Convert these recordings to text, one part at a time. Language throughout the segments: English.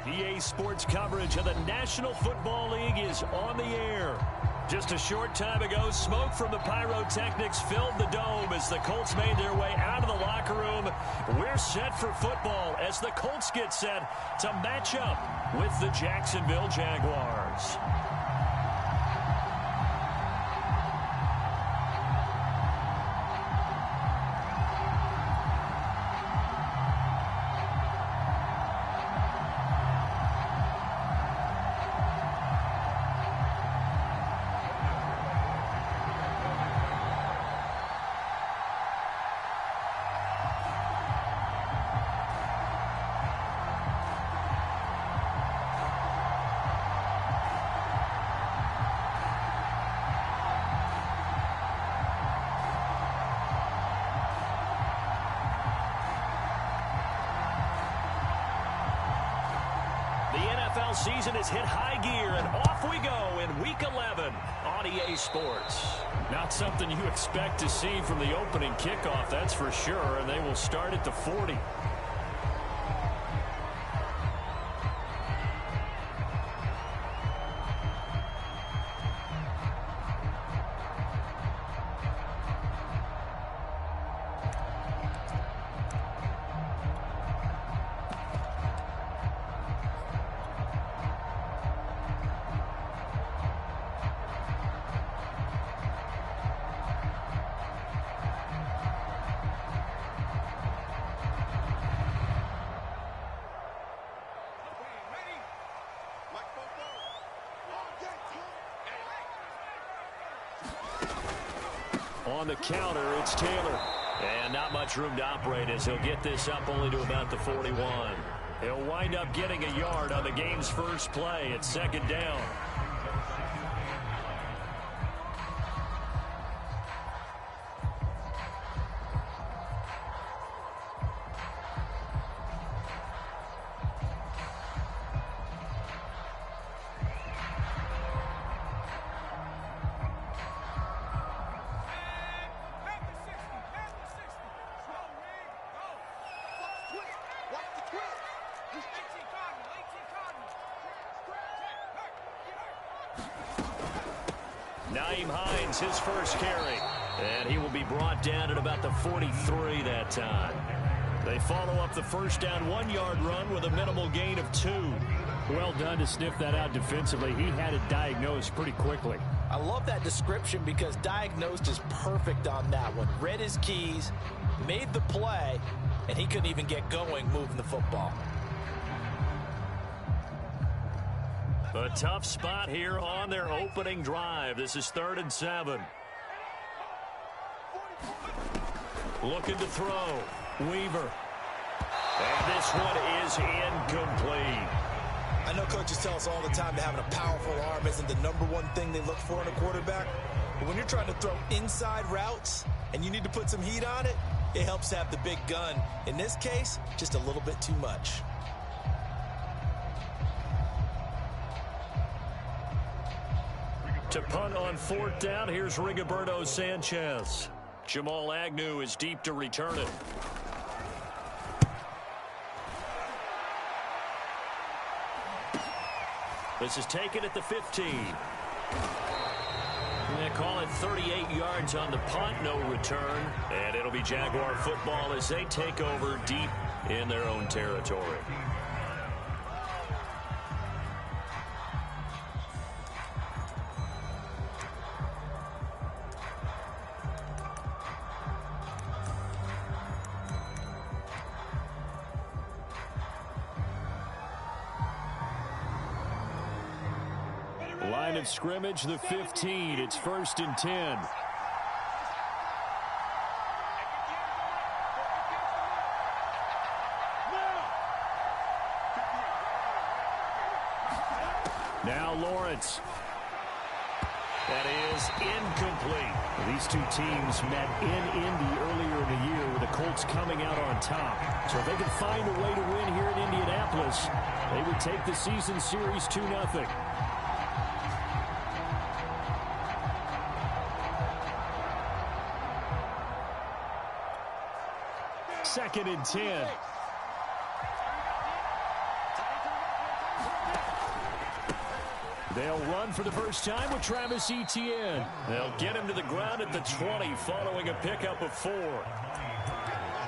EA Sports coverage of the National Football League is on the air. Just a short time ago, smoke from the pyrotechnics filled the dome as the Colts made their way out of the locker room. We're set for football as the Colts get set to match up with the Jacksonville Jaguars. Season has hit high gear, and off we go in Week 11 on EA Sports. Not something you expect to see from the opening kickoff, that's for sure, and they will start at the 40. On the counter, it's Taylor. And not much room to operate as he'll get this up only to about the 41. He'll wind up getting a yard on the game's first play. It's second down. His first carry, and he will be brought down at about the 43 that time. They follow up the first down 1-yard run with a minimal gain of 2. Well done to sniff that out defensively. He had it diagnosed pretty quickly. I love that description because diagnosed is perfect on that one. Read his keys, made the play, and he couldn't even get going moving the football. A tough spot here on their opening drive. This is 3rd and 7. Looking to throw. Weaver. And this one is incomplete. I know coaches tell us all the time that having a powerful arm isn't the #1 thing they look for in a quarterback. But when you're trying to throw inside routes and you need to put some heat on it, it helps to have the big gun. In this case, just a little bit too much. To punt on 4th down, here's Rigoberto Sanchez. Jamal Agnew is deep to return it. This is taken at the 15. They call it 38 yards on the punt, no return. And it'll be Jaguar football as they take over deep in their own territory. Line of scrimmage, the 15. It's 1st and 10. Now Lawrence. That is incomplete. These two teams met in Indy earlier in the year with the Colts coming out on top. So if they can find a way to win here in Indianapolis, they would take the season series 2-0. 2nd and 10. They'll run for the first time with Travis Etienne. They'll get him to the ground at the 20 following a pickup of 4.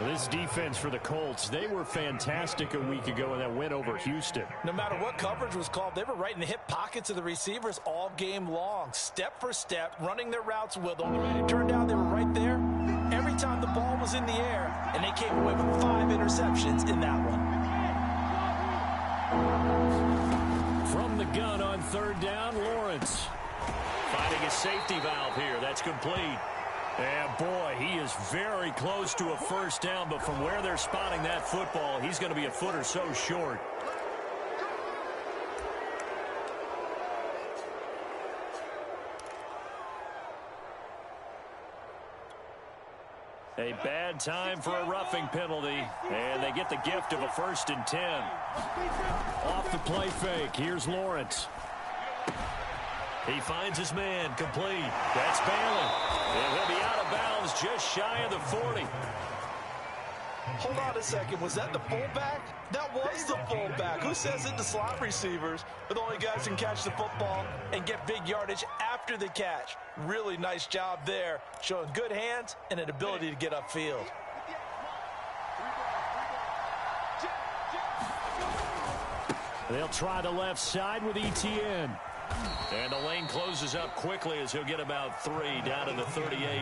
This defense for the Colts, they were fantastic a week ago in that win over Houston. No matter what coverage was called, they were right in the hip pockets of the receivers all game long, step for step, running their routes with them. It turned out they were right there every time the ball was in the air, and they came away with 5 interceptions in that one. From the gun on 3rd down, Lawrence. Finding a safety valve here. That's complete. And, boy, he is very close to a first down, but from where they're spotting that football, he's going to be a foot or so short. A bad time for a roughing penalty, and they get the gift of a 1st and 10. Off the play fake, here's Lawrence. He finds his man, complete. That's Bailey. And he'll be out of bounds just shy of the 40. Hold on a second. Was that the fullback? That was the fullback. Who says it to slot receivers? But the only guys who can catch the football and get big yardage after the catch. Really nice job there, showing good hands and an ability to get upfield. They'll try the left side with Etienne. And the lane closes up quickly as he'll get about 3 down to the 38.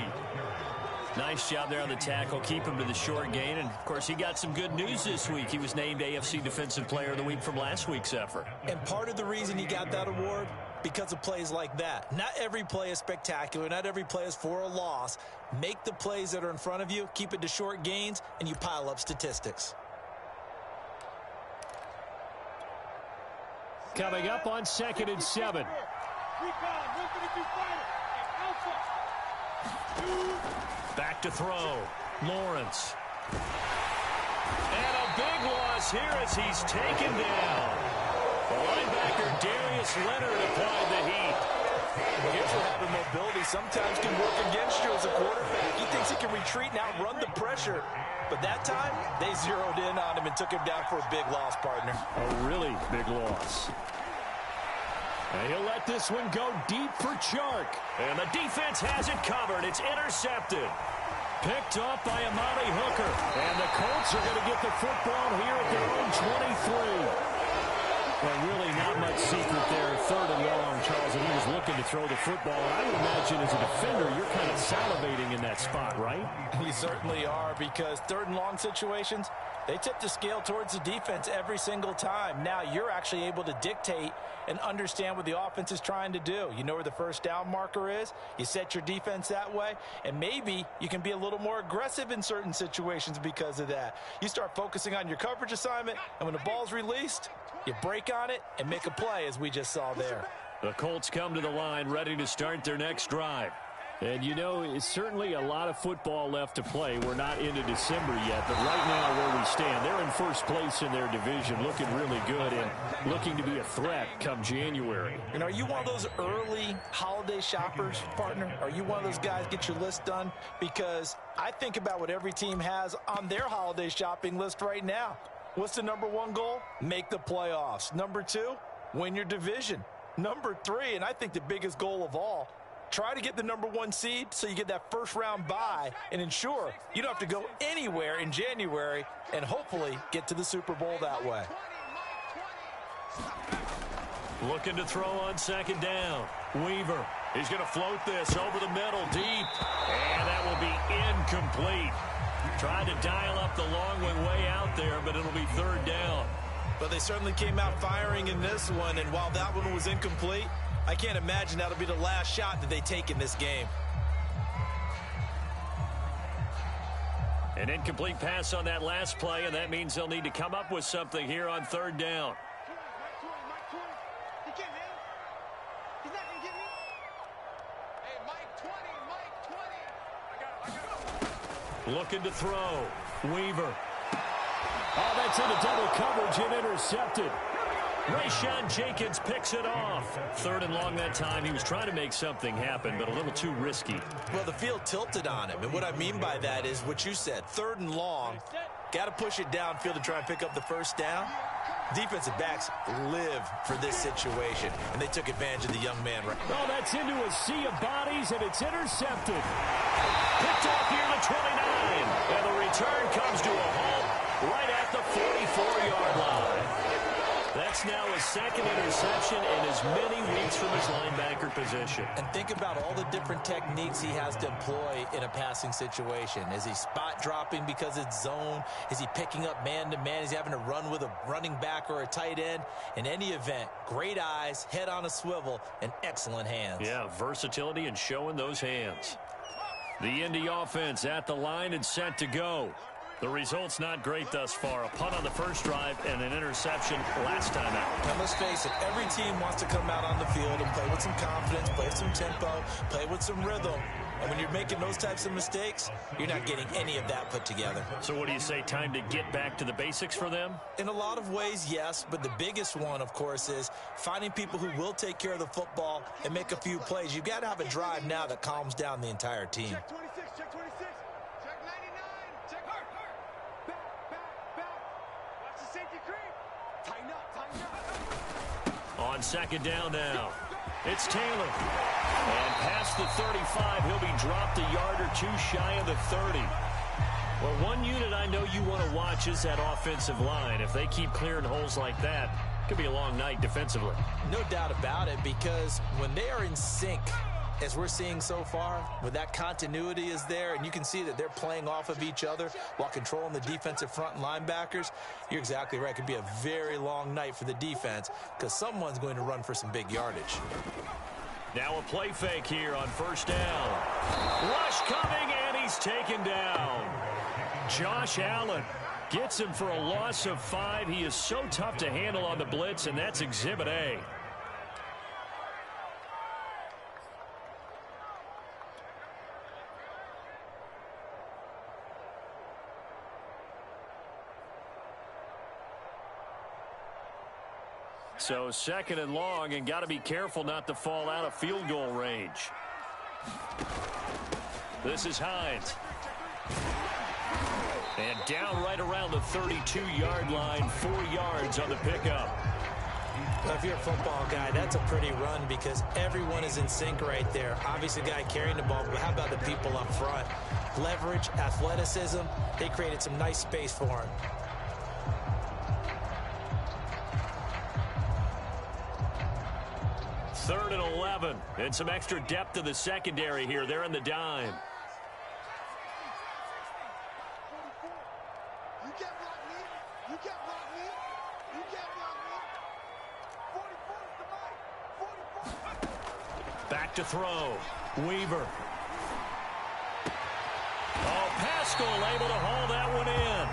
Nice job there on the tackle. Keep him to the short gain. And, of course, he got some good news this week. He was named AFC Defensive Player of the Week from last week's effort. And part of the reason he got that award, because of plays like that. Not every play is spectacular. Not every play is for a loss. Make the plays that are in front of you, keep it to short gains, and you pile up statistics. Coming up on 2nd and 7. Back to throw. Lawrence. And a big loss here as he's taken down. The linebacker Darius Leonard applied the heat. Here's what happened. Mobility sometimes can work against you as a quarterback. He thinks he can retreat and outrun the pressure. But that time, they zeroed in on him and took him down for a big loss, partner. A really big loss. And he'll let this one go deep for Chark. And the defense has it covered. It's intercepted. Picked off by Amani Hooker. And the Colts are going to get the football here at their own 23. Well, really not much secret there. 3rd and long, Charles, and he was looking to throw the football. I would imagine as a defender, you're kind of salivating in that spot, right? We certainly are, because 3rd and long situations, they tip the scale towards the defense every single time. Now you're actually able to dictate and understand what the offense is trying to do. You know where the first down marker is. You set your defense that way, and maybe you can be a little more aggressive in certain situations because of that. You start focusing on your coverage assignment, and when the ball's released, you break on it and make a play, as we just saw there. The Colts come to the line ready to start their next drive. And, you know, it's certainly a lot of football left to play. We're not into December yet, but right now where we stand, they're in first place in their division, looking really good and looking to be a threat come January. And are you one of those early holiday shoppers, partner? Are you one of those guys get your list done? Because I think about what every team has on their holiday shopping list right now. What's the number 1 goal? Make the playoffs. Number 2, win your division. Number 3, and I think the biggest goal of all, try to get the number 1 seed so you get that first round bye and ensure you don't have to go anywhere in January and hopefully get to the Super Bowl that way. Looking to throw on 2nd down. Weaver. He's going to float this over the middle deep. And that will be incomplete. Tried to dial up the long one way out there, but it'll be 3rd down. But they certainly came out firing in this one, and while that one was incomplete, I can't imagine that'll be the last shot that they take in this game. An incomplete pass on that last play, and that means they'll need to come up with something here on 3rd down. Looking to throw. Weaver. Oh, that's into double coverage and intercepted. Rayshawn Jenkins picks it off. 3rd and long that time. He was trying to make something happen, but a little too risky. Well, the field tilted on him, and what I mean by that is what you said. 3rd and long. Got to push it downfield to try and pick up the first down. Defensive backs live for this situation, and they took advantage of the young man. Oh, that's into a sea of bodies, and it's intercepted. Picked off here at the 29, and the return comes to a halt right at the 44-yard line. That's now his second interception in as many weeks from his linebacker position. And think about all the different techniques he has to employ in a passing situation. Is he spot dropping because it's zone? Is he picking up man-to-man? Is he having to run with a running back or a tight end? In any event, great eyes, head on a swivel, and excellent hands. Yeah, versatility and showing those hands. The Indy offense at the line and set to go. The result's not great thus far. A punt on the first drive and an interception last time out. Now, let's face it, every team wants to come out on the field and play with some confidence, play with some tempo, play with some rhythm. And when you're making those types of mistakes, you're not getting any of that put together. So what do you say, time to get back to the basics for them? In a lot of ways, yes, but the biggest one, of course, is finding people who will take care of the football and make a few plays. You've got to have a drive now that calms down the entire team. Check 26, check 26, check 99, check hurt. Watch the safety creep. Tighten up. On second down now, it's Taylor. And past the 35, he'll be dropped a yard or two shy of the 30. Well, one unit I know you want to watch is that offensive line. If they keep clearing holes like that, it could be a long night defensively. No doubt about it, because when they are in sync, as we're seeing so far, when that continuity is there and you can see that they're playing off of each other while controlling the defensive front and linebackers, you're exactly right. It could be a very long night for the defense because someone's going to run for some big yardage. Now a play fake here on first down. Rush coming, and he's taken down. Josh Allen gets him for a loss of 5. He is so tough to handle on the blitz, and that's Exhibit A. So second and long, and got to be careful not to fall out of field goal range. This is Hines. And down right around the 32-yard line, 4 yards on the pickup. Well, if you're a football guy, that's a pretty run because everyone is in sync right there. Obviously, the guy carrying the ball, but how about the people up front? Leverage, athleticism, they created some nice space for him. Third and 11, and some extra depth to the secondary here. They're in the dime. Back to throw. Weaver. Oh, Pascal able to haul that one in.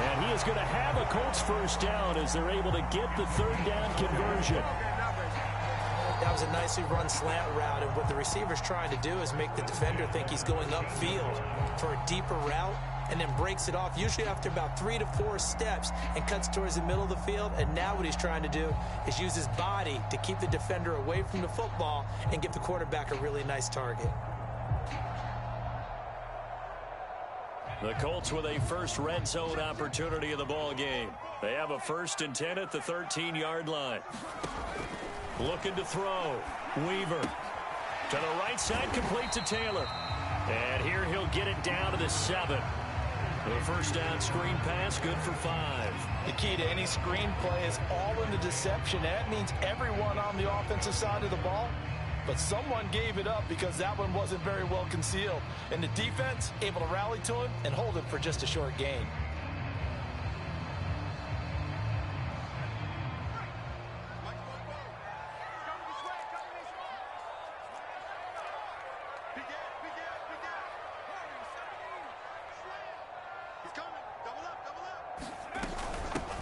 And he is going to have a Colts first down as they're able to get the third down conversion. That was a nicely run slant route, and what the receiver's trying to do is make the defender think he's going upfield for a deeper route and then breaks it off, usually after about 3 to 4 steps, and cuts towards the middle of the field. And now what he's trying to do is use his body to keep the defender away from the football and give the quarterback a really nice target. The Colts with a first red zone opportunity in the ball game. They have a 1st and 10 at the 13-yard line. Looking to throw. Weaver. To the right side, complete to Taylor. And here he'll get it down to the 7. The first down screen pass, good for 5. The key to any screen play is all in the deception. That means everyone on the offensive side of the ball. But someone gave it up because that one wasn't very well concealed. And the defense able to rally to him and hold it for just a short gain.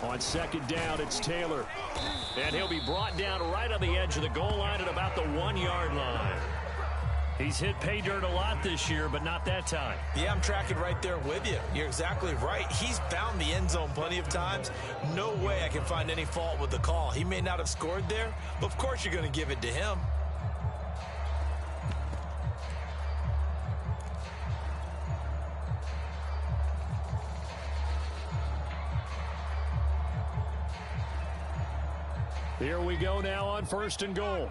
On second down, it's Taylor. And he'll be brought down right on the edge of the goal line at about the 1-yard line. He's hit pay dirt a lot this year, but not that time. Yeah, I'm tracking right there with you. You're exactly right. He's found the end zone plenty of times. No way I can find any fault with the call. He may not have scored there, but of course you're going to give it to him. Here we go now on 1st and goal.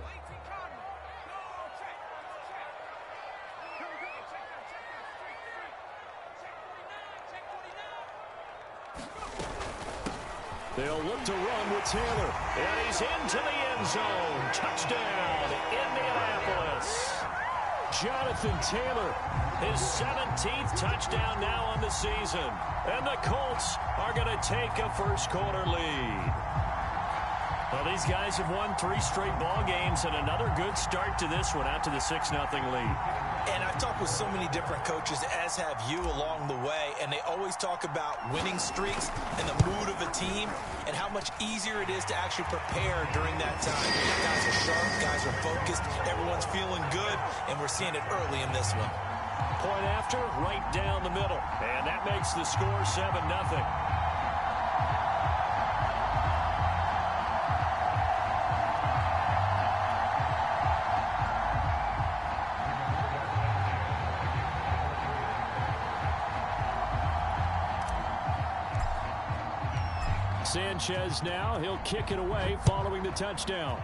They'll look to run with Taylor. And he's into the end zone. Touchdown, Indianapolis. Jonathan Taylor, his 17th touchdown now on the season. And the Colts are going to take a first-quarter lead. Well, these guys have won 3 straight ball games and another good start to this one, out to the 6-0 lead. And I've talked with so many different coaches, as have you, along the way, and they always talk about winning streaks and the mood of a team and how much easier it is to actually prepare during that time. Guys are sharp, guys are focused, everyone's feeling good, and we're seeing it early in this one. Point after, right down the middle, and that makes the score 7-0. Sanchez now, he'll kick it away following the touchdown.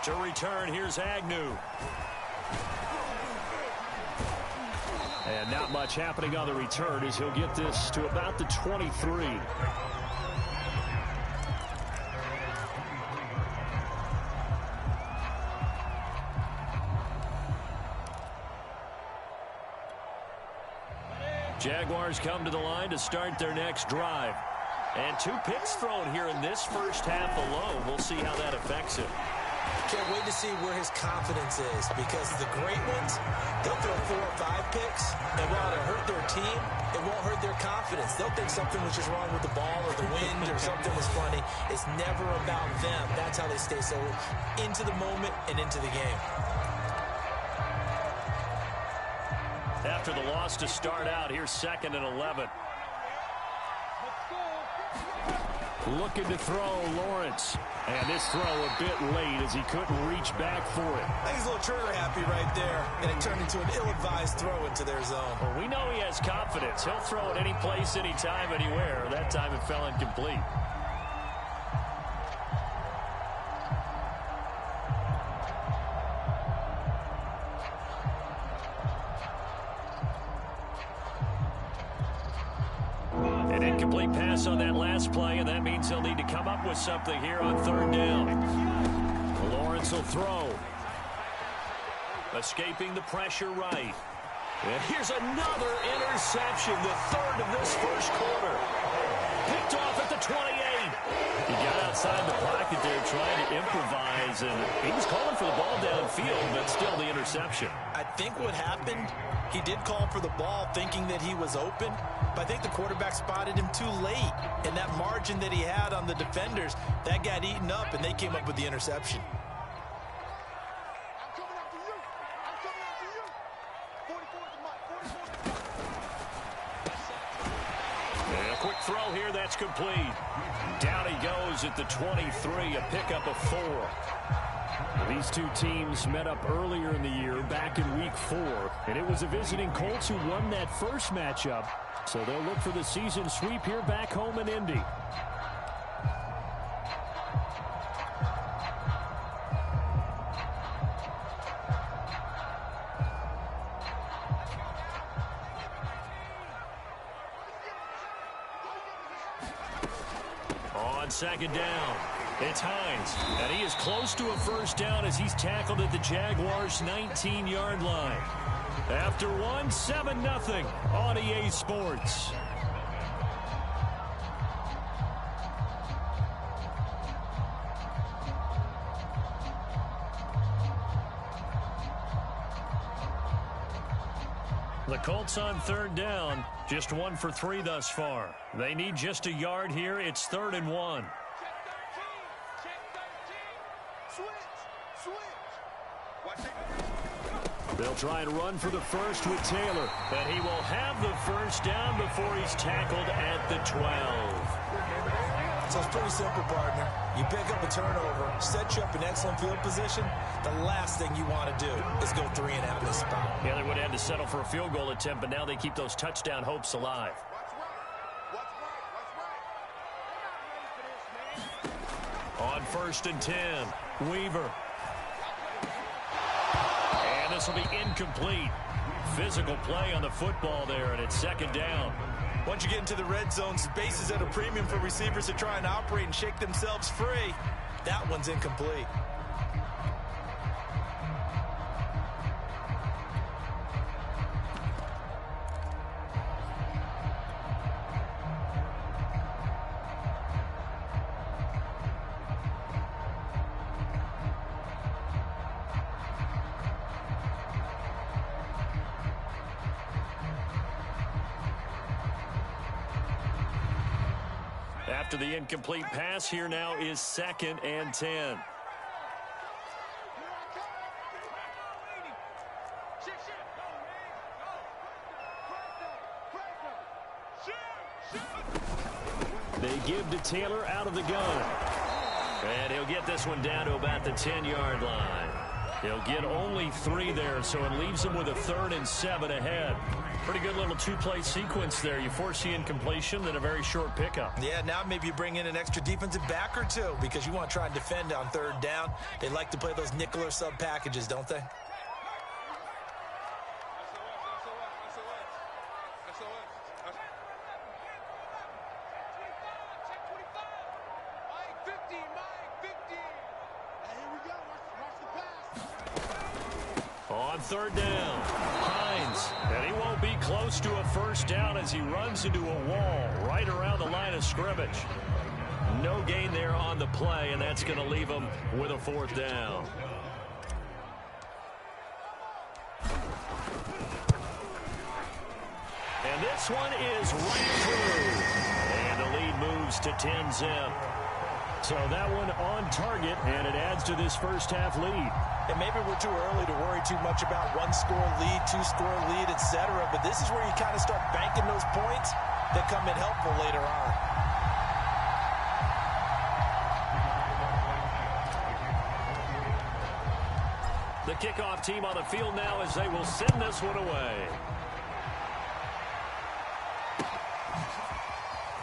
To return, here's Agnew. And not much happening on the return as he'll get this to about the 23. Jaguars come to the line to start their next drive. And 2 picks thrown here in this first half alone. We'll see how that affects him. Can't wait to see where his confidence is, because the great ones, they'll throw 4 or 5 picks, and while it'll hurt their team, it won't hurt their confidence. They'll think something was just wrong with the ball or the wind or something was funny. It's never about them. That's how they stay so into the moment and into the game. After the loss to start out, here's 2nd and 11. Looking to throw, Lawrence. And this throw a bit late as he couldn't reach back for it. I think he's a little trigger happy right there, and it turned into an ill-advised throw into their zone. Well, we know he has confidence. He'll throw it any place, anytime, anywhere. That time it fell incomplete. An incomplete pass on that last play, and that means he'll need to come up with something here on 3rd down. Lawrence will throw. Escaping the pressure right. And here's another interception, the 3rd of this first quarter. Picked off at the 28. He got outside the pocket there trying to improvise, and he was calling for the ball downfield, but still the interception. I think what happened, he did call for the ball thinking that he was open, but I think the quarterback spotted him too late. And that margin that he had on the defenders, that got eaten up, and they came up with the interception. I'm coming after you. I'm coming after you. 44 is the mark. 44. And a quick throw here, that's complete. Down he goes at the 23, a pickup of 4. These two teams met up earlier in the year, back in week 4, and it was the visiting Colts who won that first matchup. So they'll look for the season sweep here back home in Indy. On 2nd down, it's Hines, and he is close to a first down as he's tackled at the Jaguars' 19-yard line. After 7-0 on EA Sports. The Colts on 3rd down, just 1 for 3 thus far. They need just a yard here. It's 3rd and 1. They'll try and run for the first with Taylor, and he will have the first down before he's tackled at the 12. So it's pretty simple, partner. You pick up a turnover, set you up in excellent field position. The last thing you want to do is go 3 and out in this spot. Yeah, they would have had to settle for a field goal attempt, but now they keep those touchdown hopes alive. On 1st and 10, Weaver. And this will be incomplete. Physical play on the football there, and it's 2nd down. Once you get into the red zone, space is at a premium for receivers to try and operate and shake themselves free. That one's incomplete. After the incomplete pass, here now is 2nd and 10. They give to Taylor out of the gun. And he'll get this one down to about the 10-yard line. He'll get only 3 there, so it leaves him with a 3rd and 7 ahead. Pretty good little 2-play sequence there. You force the incompletion, then a very short pickup. Yeah, now maybe you bring in an extra defensive back or two because you want to try and defend on 3rd down. They like to play those nickel or sub packages, don't they? On 3rd down, Hines, and he won't be close to a 1st down as he runs into a wall right around the line of scrimmage. No gain there on the play, and that's going to leave him with a 4th down. And this one is right through, and the lead moves to 10-zip. So that one on target, and it adds to this first half lead. And maybe we're too early to worry too much about 1-score lead, 2-score lead, etc. But this is where you kind of start banking those points that come in helpful later on. The kickoff team on the field now as they will send this one away.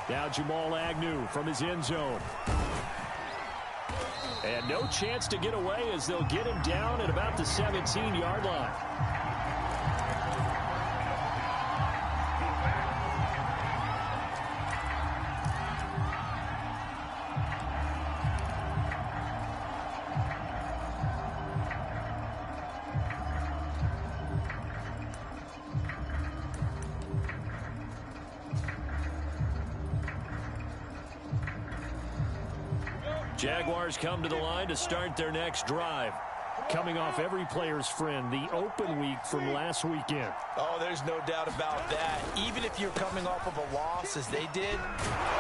Now Jamal Agnew from his end zone. And no chance to get away as they'll get him down at about the 17-yard line. Jaguars come to the line to start their next drive. Coming off every player's friend, the open week from last weekend. Oh, there's no doubt about that. Even if you're coming off of a loss as they did,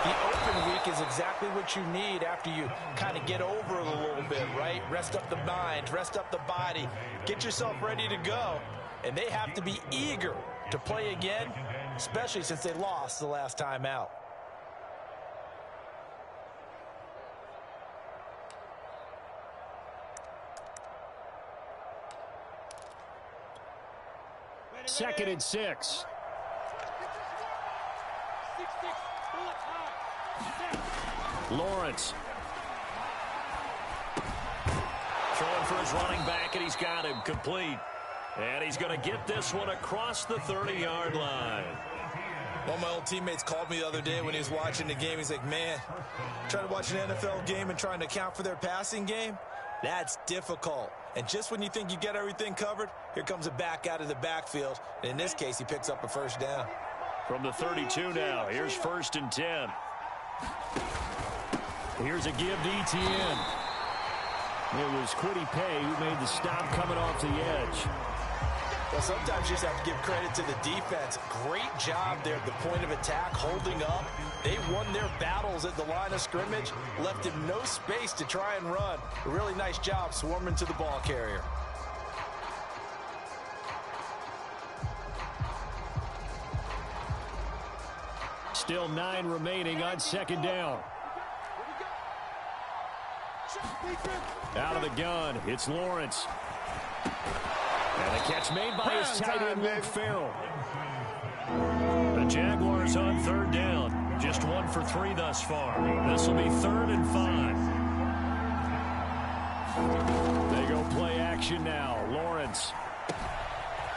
the open week is exactly what you need after you kind of get over it a little bit, right? Rest up the mind, rest up the body, get yourself ready to go. And they have to be eager to play again, especially since they lost the last time out. Second and 6. Lawrence. Throwing for his running back, and he's got him complete. And he's going to get this one across the 30-yard line. One of my old teammates called me the other day when he was watching the game. He's like, man, trying to watch an NFL game and trying to account for their passing game, that's difficult. And just when you think you get everything covered, here comes a back out of the backfield. And in this case, he picks up a 1st down. From the 32 now, here's 1st and 10. Here's a give to Etienne. It was Kwity Paye who made the stop coming off the edge. Well, sometimes you just have to give credit to the defense. Great job there at the point of attack, holding up. They won their battles at the line of scrimmage, left him no space to try and run. A really nice job swarming to the ball carrier. Still 9 remaining on 2nd down. Out of the gun, it's Lawrence. And a catch made by his tight end, Luke Farrell. The Jaguars on 3rd down. Just 1 for 3 thus far. This will be 3rd and 5. They go play action now. Lawrence.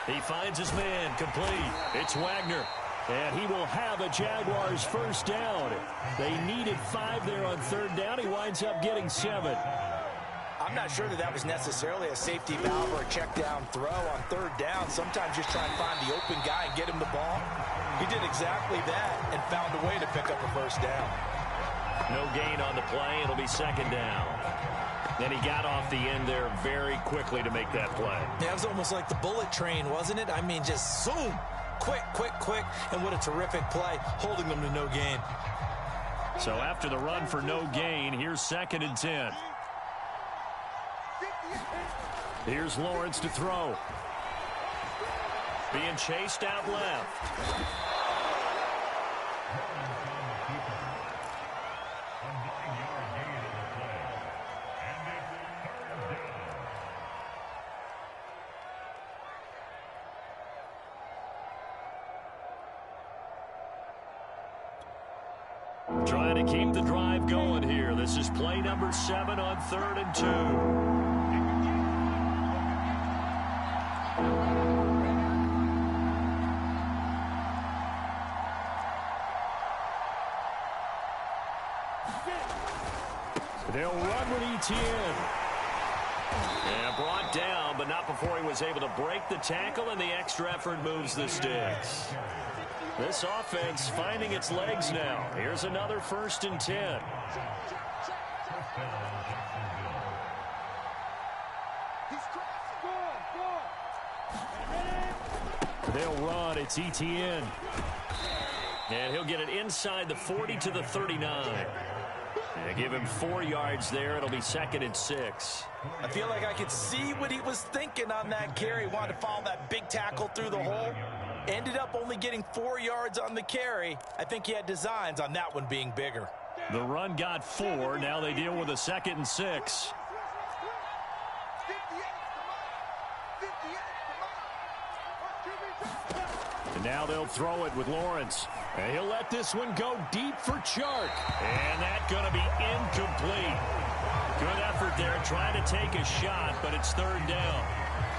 He finds his man, complete. It's Wagner. And he will have a Jaguars first down. They needed 5 there on 3rd down. He winds up getting 7. I'm not sure that was necessarily a safety valve or a check down throw on 3rd down. Sometimes just try and find the open guy and get him the ball. He did exactly that and found a way to pick up a first down. No gain on the play. It'll be 2nd down. And he got off the end there very quickly to make that play. Yeah, it was almost like the bullet train, wasn't it? I mean, just zoom. Quick, quick, quick. And what a terrific play, holding them to no gain. So after the run for no gain, here's 2nd and 10. Here's Lawrence to throw. Being chased out left. Trying to keep the drive going here. This is play number 7 on 3rd and 2. They'll run with Etienne. And brought down, but not before he was able to break the tackle, and the extra effort moves the sticks. This offense finding its legs now. Here's another 1st and 10. They'll run. It's Etienne. And he'll get it inside the 40 to the 39. And give him 4 yards there. It'll be 2nd and 6. I feel like I could see what he was thinking on that carry. Wanted to follow that big tackle through the hole. Ended up only getting 4 yards on the carry. I think he had designs on that one being bigger. The run got 4. Now they deal with a 2nd and 6. And now they'll throw it with Lawrence. And he'll let this one go deep for Chark. And that's going to be incomplete. Good effort there trying to take a shot, but it's 3rd down.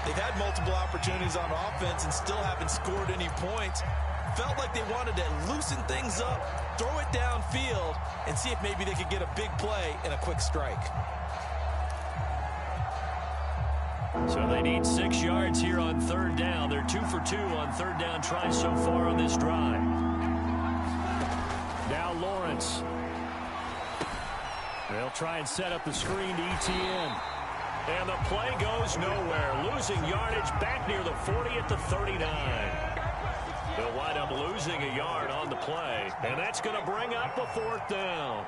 They've had multiple opportunities on offense and still haven't scored any points. Felt like they wanted to loosen things up, throw it downfield, and see if maybe they could get a big play and a quick strike. So they need 6 yards here on 3rd down. They're 2 for 2 on 3rd down tries so far on this drive. Now Lawrence. They'll try and set up the screen to Etienne. And the play goes nowhere. Losing yardage back near the 40 at the 39. They'll wind up losing a yard on the play. And that's going to bring up a 4th down.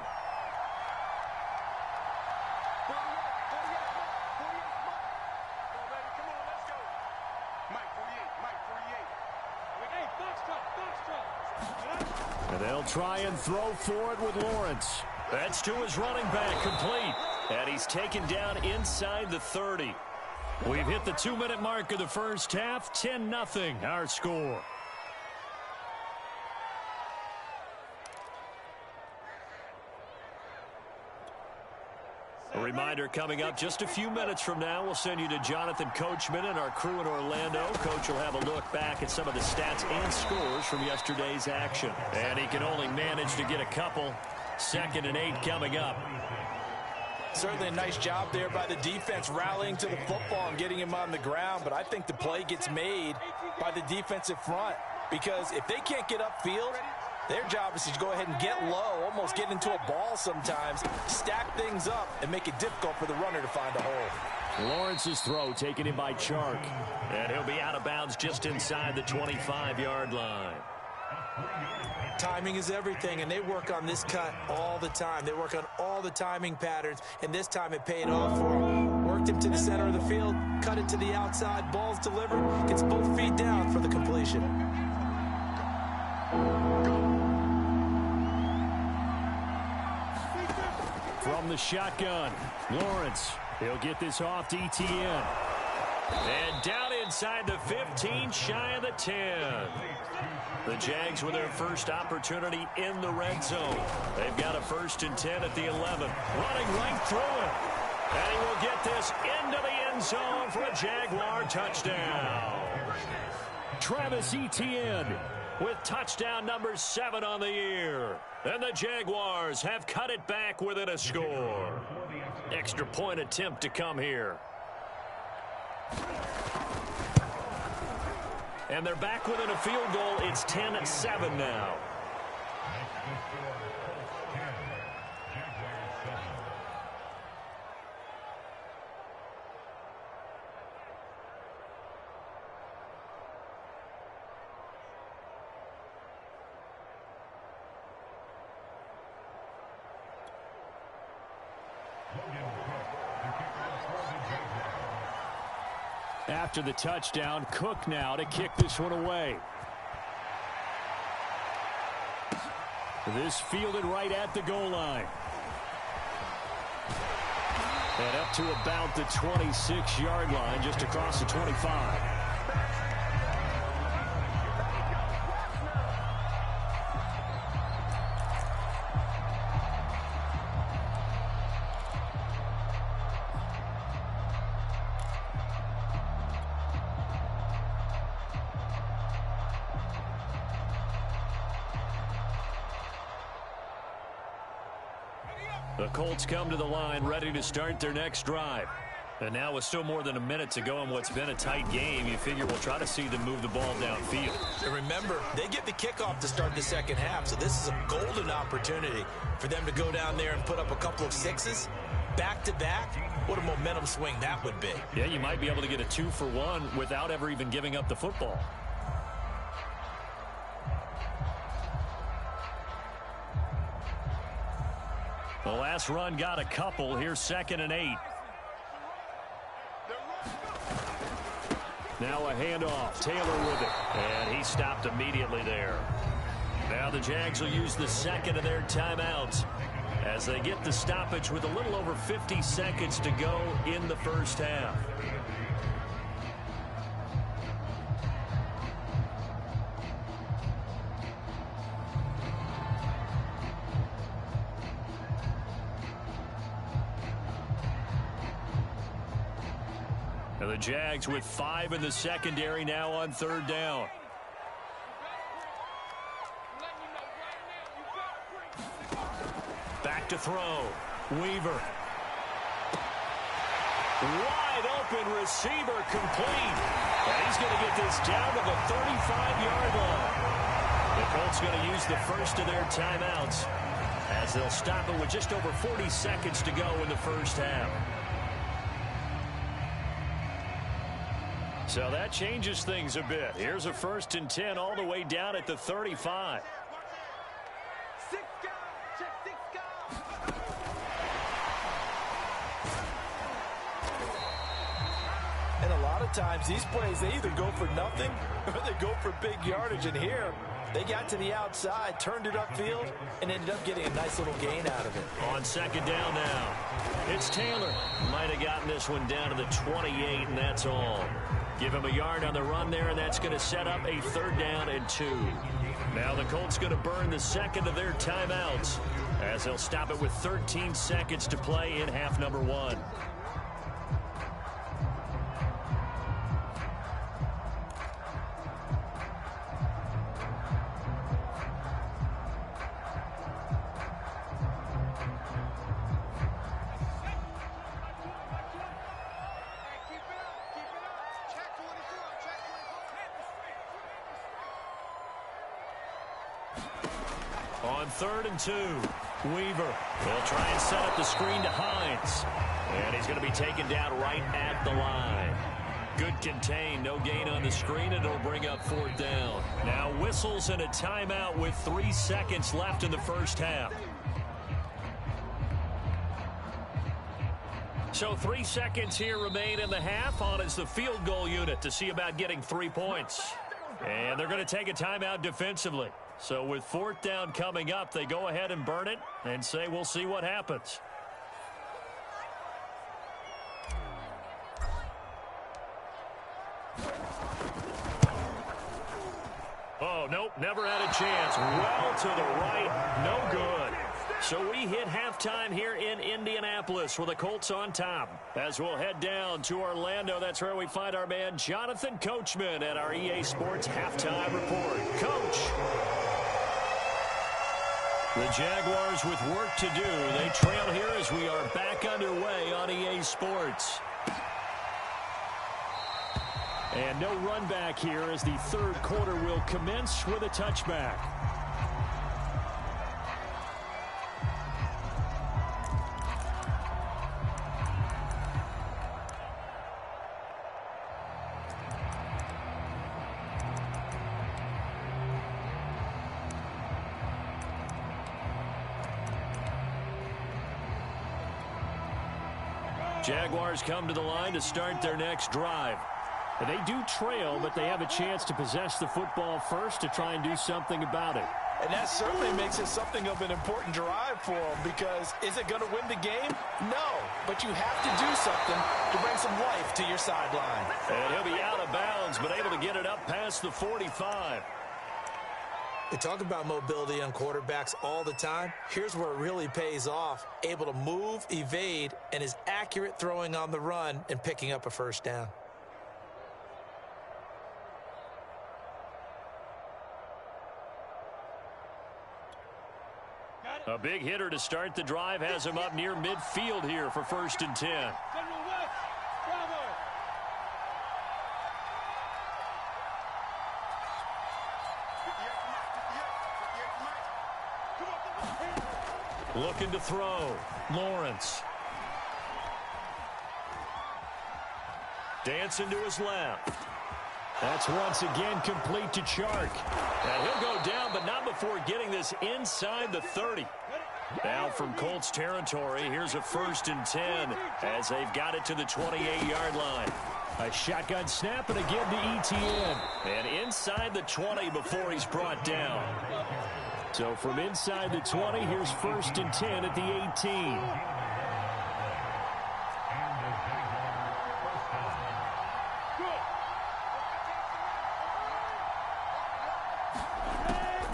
And they'll try and throw for it with Lawrence. That's to his running back, complete. And he's taken down inside the 30. We've hit the 2-minute mark of the first half. 10-0 our score. A reminder coming up just a few minutes from now, we'll send you to Jonathan Coachman and our crew in Orlando. Coach will have a look back at some of the stats and scores from yesterday's action. And he can only manage to get a couple. 2nd and 8 coming up. Certainly a nice job there by the defense rallying to the football and getting him on the ground. But I think the play gets made by the defensive front. Because if they can't get upfield, their job is to go ahead and get low, almost get into a ball sometimes, stack things up, and make it difficult for the runner to find a hole. Lawrence's throw taken in by Chark. And he'll be out of bounds just inside the 25-yard line. Timing is everything, and they work on this cut all the time. They work on all the timing patterns, and this time it paid off for him. Worked him to the center of the field, cut it to the outside, ball's delivered, gets both feet down for the completion. From the shotgun, Lawrence. He'll get this off to Etienne. And down inside the 15, shy of the 10. The Jags with their first opportunity in the red zone. They've got a 1st and 10 at the 11. Running right through it. And he will get this into the end zone for a Jaguar touchdown. Travis Etienne with touchdown number 7 on the year. And the Jaguars have cut it back within a score. Extra point attempt to come here. And they're back within a field goal. It's 10-7 now. After the touchdown, Cook now to kick this one away. This fielded right at the goal line. And up to about the 26-yard line, just across the 25. The Colts come to the line ready to start their next drive. And now with still more than a minute to go in what's been a tight game, you figure we'll try to see them move the ball downfield. And remember, they get the kickoff to start the second half, so this is a golden opportunity for them to go down there and put up a couple of sixes back-to-back. What a momentum swing that would be. Yeah, you might be able to get a 2-for-1 without ever even giving up the football. The last run got a couple. Here's 2nd and 8. Now a handoff. Taylor with it. And he stopped immediately there. Now the Jags will use the 2nd of their timeouts as they get the stoppage with a little over 50 seconds to go in the first half. And the Jags with 5 in the secondary now on 3rd down. Back to throw. Weaver. Wide open receiver complete. And he's going to get this down to the 35-yard line. The Colts going to use the first of their timeouts as they'll stop it with just over 40 seconds to go in the first half. So that changes things a bit. Here's a 1st and 10 all the way down at the 35. And a lot of times these plays, they either go for nothing or they go for big yardage. And here, they got to the outside, turned it upfield, and ended up getting a nice little gain out of it. On 2nd down now, it's Taylor. Might have gotten this one down to the 28, and that's all. Give him a yard on the run there, and that's going to set up a 3rd down and 2. Now the Colts going to burn the 2nd of their timeouts as they'll stop it with 13 seconds to play in half number 1. On 3rd and 2, Weaver. They'll try and set up the screen to Hines. And he's going to be taken down right at the line. Good contain, no gain on the screen, and it'll bring up 4th down. Now whistles and a timeout with 3 seconds left in the first half. So 3 seconds here remain in the half. On is the field goal unit to see about getting 3 points. And they're going to take a timeout defensively. So with 4th down coming up, they go ahead and burn it and say we'll see what happens. nope, never had a chance. Well to the right, no good. So we hit halftime here in Indianapolis with the Colts on top. As we'll head down to Orlando, that's where we find our man Jonathan Coachman at our EA Sports Halftime Report. Coach. The Jaguars with work to do. They trail here as we are back underway on EA Sports. And no run back here as the third quarter will commence with a touchback. Jaguars come to the line to start their next drive. They do trail, but they have a chance to possess the football first to try and do something about it. And that certainly makes it something of an important drive for them, because is it going to win the game? No, but you have to do something to bring some life to your sideline. And he'll be out of bounds, but able to get it up past the 45. They talk about mobility on quarterbacks all the time. Here's where it really pays off. Able to move, evade, and is accurate throwing on the run and picking up a first down. A big hitter to start the drive has him up near midfield here for 1st and 10. Looking to throw. Lawrence. Dancing to his left. That's once again complete to Chark. Now he'll go down, but not before getting this inside the 30. Now from Colts territory, here's a 1st and 10 as they've got it to the 28-yard line. A shotgun snap and again to Etienne. And inside the 20 before he's brought down. So from inside the 20, here's 1st and 10 at the 18.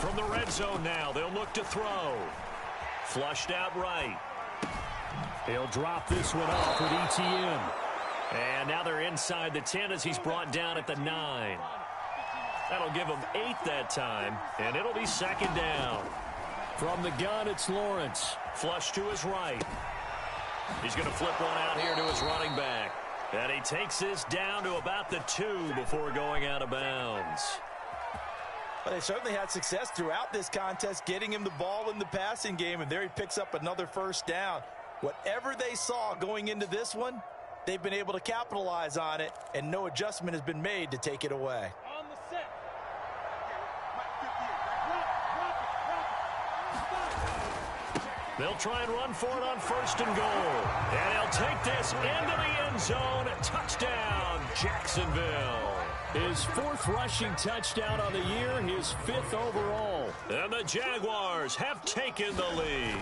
From the red zone now, they'll look to throw. Flushed out right. He'll drop this one off with Etienne. And now they're inside the 10 as he's brought down at the 9. That'll give him 8 that time, and it'll be 2nd down. From the gun, it's Lawrence. Flush to his right. He's going to flip one out here to his running back. And he takes this down to about the 2 before going out of bounds. Well, they certainly had success throughout this contest, getting him the ball in the passing game, and there he picks up another 1st down. Whatever they saw going into this one, they've been able to capitalize on it, and no adjustment has been made to take it away. They'll try and run for it on 1st and goal. And he'll take this into the end zone. Touchdown, Jacksonville. His 4th rushing touchdown on the year, his 5th overall. And the Jaguars have taken the lead.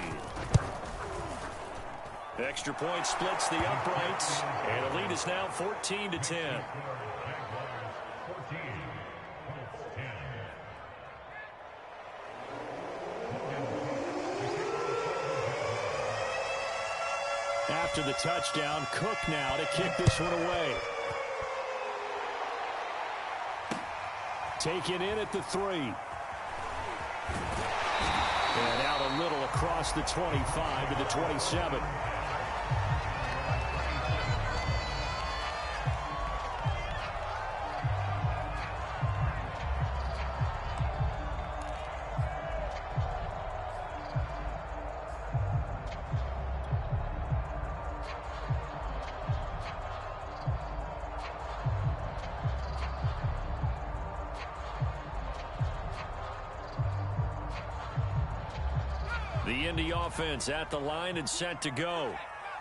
Extra point splits the uprights, and the lead is now 14-10. After the touchdown, Cook now to kick this one away. Taken in at the 3. And out a little across the 25 to the 27. The Indy offense at the line and set to go.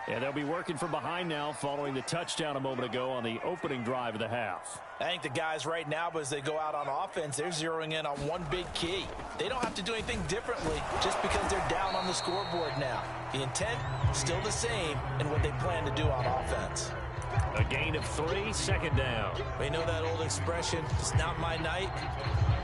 And they'll be working from behind now following the touchdown a moment ago on the opening drive of the half. I think the guys right now, as they go out on offense, they're zeroing in on one big key. They don't have to do anything differently just because they're down on the scoreboard now. The intent still the same in what they plan to do on offense. A gain of 3, 2nd down. We know that old expression, it's not my night.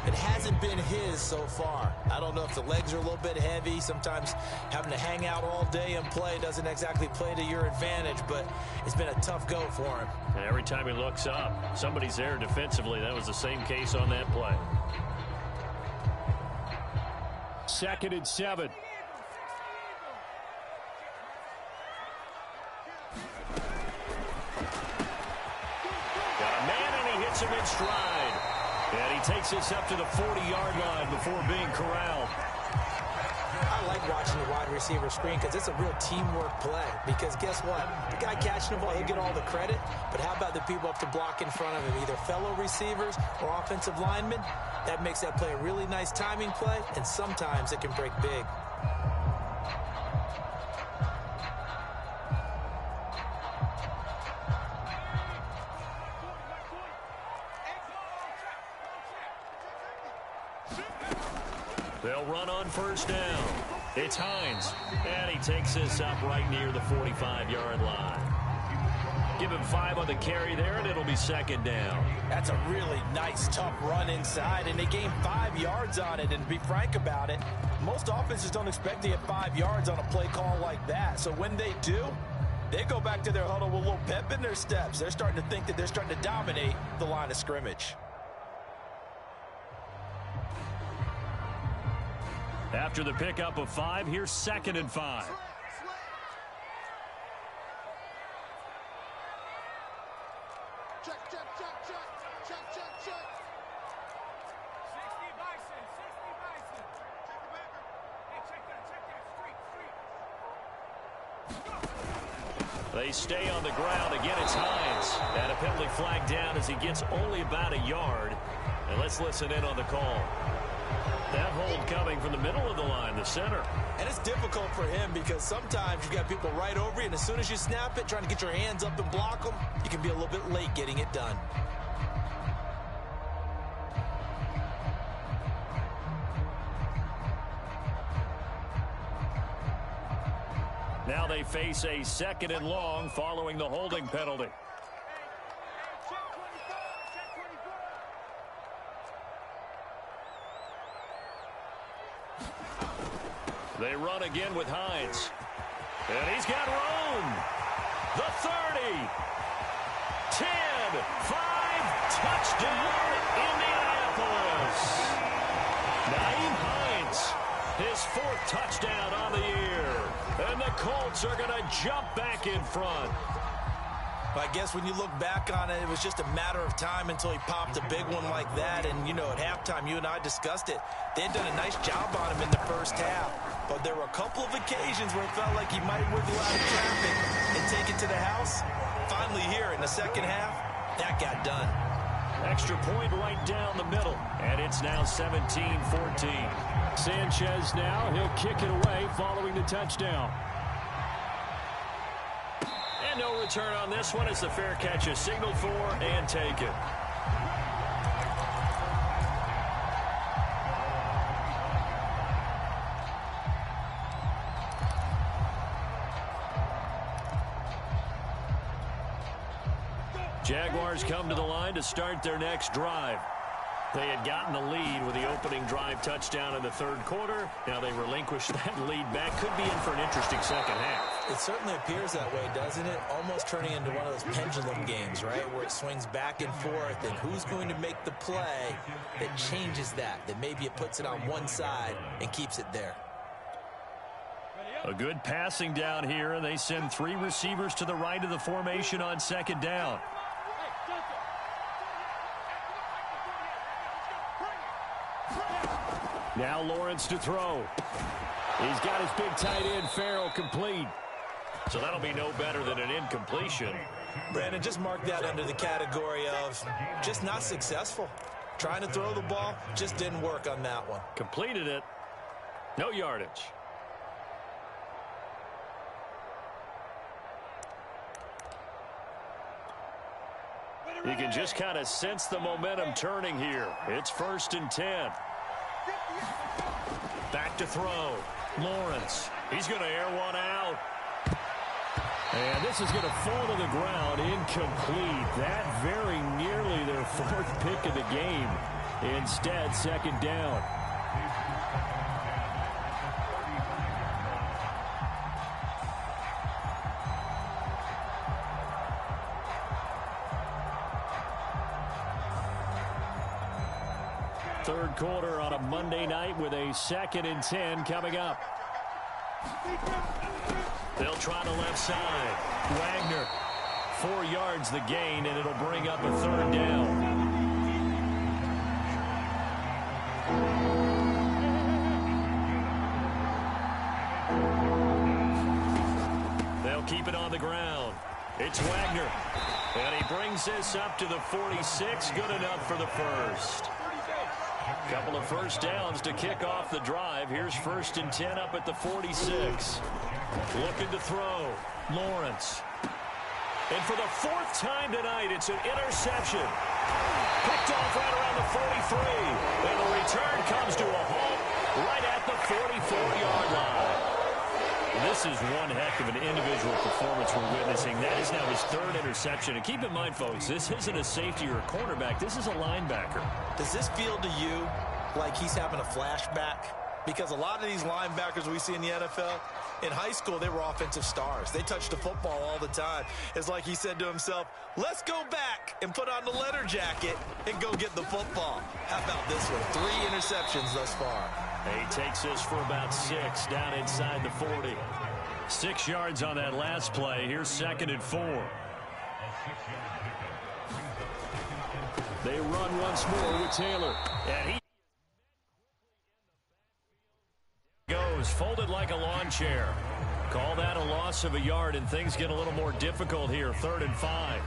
It hasn't been his so far. I don't know if the legs are a little bit heavy. Sometimes having to hang out all day and play doesn't exactly play to your advantage, but it's been a tough go for him. And every time he looks up, somebody's there defensively. That was the same case on that play. 2nd and 7. Got a man, and he hits him in stride. And he takes this up to the 40-yard line before being corralled. I like watching the wide receiver screen because it's a real teamwork play. Because guess what? The guy catching the ball, he'll get all the credit. But how about the people up to block in front of him, either fellow receivers or offensive linemen? That makes that play a really nice timing play, and sometimes it can break big. They'll run on 1st down. It's Hines, and he takes this up right near the 45-yard line. Give him 5 on the carry there, and it'll be 2nd down. That's a really nice, tough run inside, and they gained 5 yards on it. And to be frank about it, most offenses don't expect to get 5 yards on a play call like that. So when they do, they go back to their huddle with a little pep in their steps. They're starting to think that they're starting to dominate the line of scrimmage. After the pickup of 5, here's 2nd and 5. Check, check, check, check, check, check, check. 60 Bison, 60 Bison. Check the backer. Hey, check that, street. They stay on the ground. Again, it's Hines. And a penalty flag down as he gets only about a yard. And let's listen in on the call. That hold coming from the middle of the line, the center. And it's difficult for him because sometimes you got people right over you, and as soon as you snap it, trying to get your hands up and block them, you can be a little bit late getting it done. Now they face a 2nd and long following the holding penalty. They run again with Hines. And he's got room. The 30. 10. 5. Touchdown, Indianapolis. Nyheim Hines, his 4th touchdown on the year. And the Colts are going to jump back in front. I guess when you look back on it, it was just a matter of time until he popped a big one like that. And, you know, at halftime, you and I discussed it. They had done a nice job on him in the first half. But there were a couple of occasions where it felt like he might wiggle out of traffic and take it to the house. Finally here in the second half, that got done. Extra point right down the middle. And it's now 17-14. Sanchez now, he'll kick it away following the touchdown. And no return on this one as the fair catch is signaled for and taken. Jaguars come to the line to start their next drive. They had gotten the lead with the opening drive touchdown in the 3rd quarter. Now they relinquish that lead back. Could be in for an interesting second half. It certainly appears that way, doesn't it? Almost turning into one of those pendulum games, right? Where it swings back and forth, and who's going to make the play that changes that maybe it puts it on one side and keeps it there. A good passing down here, and they send 3 receivers to the right of the formation on 2nd down. Now Lawrence to throw. He's got his big tight end, Farrell, complete. So that'll be no better than an incompletion. Brandon, just mark that under the category of just not successful. Trying to throw the ball, just didn't work on that one. Completed it. No yardage. You can just kind of sense the momentum turning here. It's 1st and 10. Back to throw. Lawrence. He's going to air one out. And this is going to fall to the ground incomplete. That very nearly their 4th pick of the game. Instead, second down. Third quarter on a Monday night with a 2nd and 10 coming up. They'll try the left side. Wagner, 4 yards the gain, and it'll bring up a 3rd down. They'll keep it on the ground. It's Wagner, and he brings this up to the 46. Good enough for the first. Couple of first downs to kick off the drive. Here's 1st and 10 up at the 46. Looking to throw. Lawrence. And for the 4th time tonight, it's an interception. Picked off right around the 43. And the return comes to a halt right at the 44-yard line. This is one heck of an individual performance we're witnessing. That is now his 3rd interception. And keep in mind, folks, this isn't a safety or a cornerback. This is a linebacker. Does this feel to you like he's having a flashback? Because a lot of these linebackers we see in the NFL, in high school, they were offensive stars. They touched the football all the time. It's like he said to himself, let's go back and put on the leather jacket and go get the football. How about this one? 3 interceptions thus far. He takes this for about 6 down inside the 40. 6 yards on that last play. Here's 2nd and 4. They run once more with Taylor. And he goes folded like a lawn chair. Call that a loss of a yard, and things get a little more difficult here. 3rd and 5.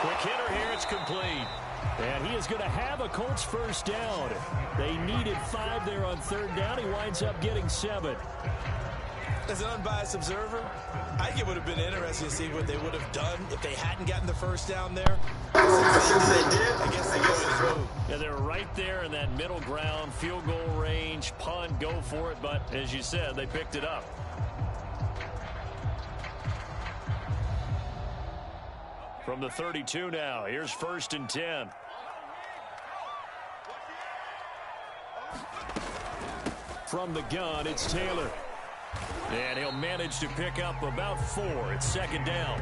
Quick hitter here, it's complete. And he is going to have a Colts first down. They needed 5 there on 3rd down. He winds up getting 7. As an unbiased observer, I think it would have been interesting to see what they would have done if they hadn't gotten the first down there. Since they did, I guess they go through. Yeah, they're right there in that middle ground, field goal range, punt, go for it. But as you said, they picked it up. From the 32 now, here's 1st and 10. From the gun, it's Taylor. And he'll manage to pick up about 4. It's 2nd down.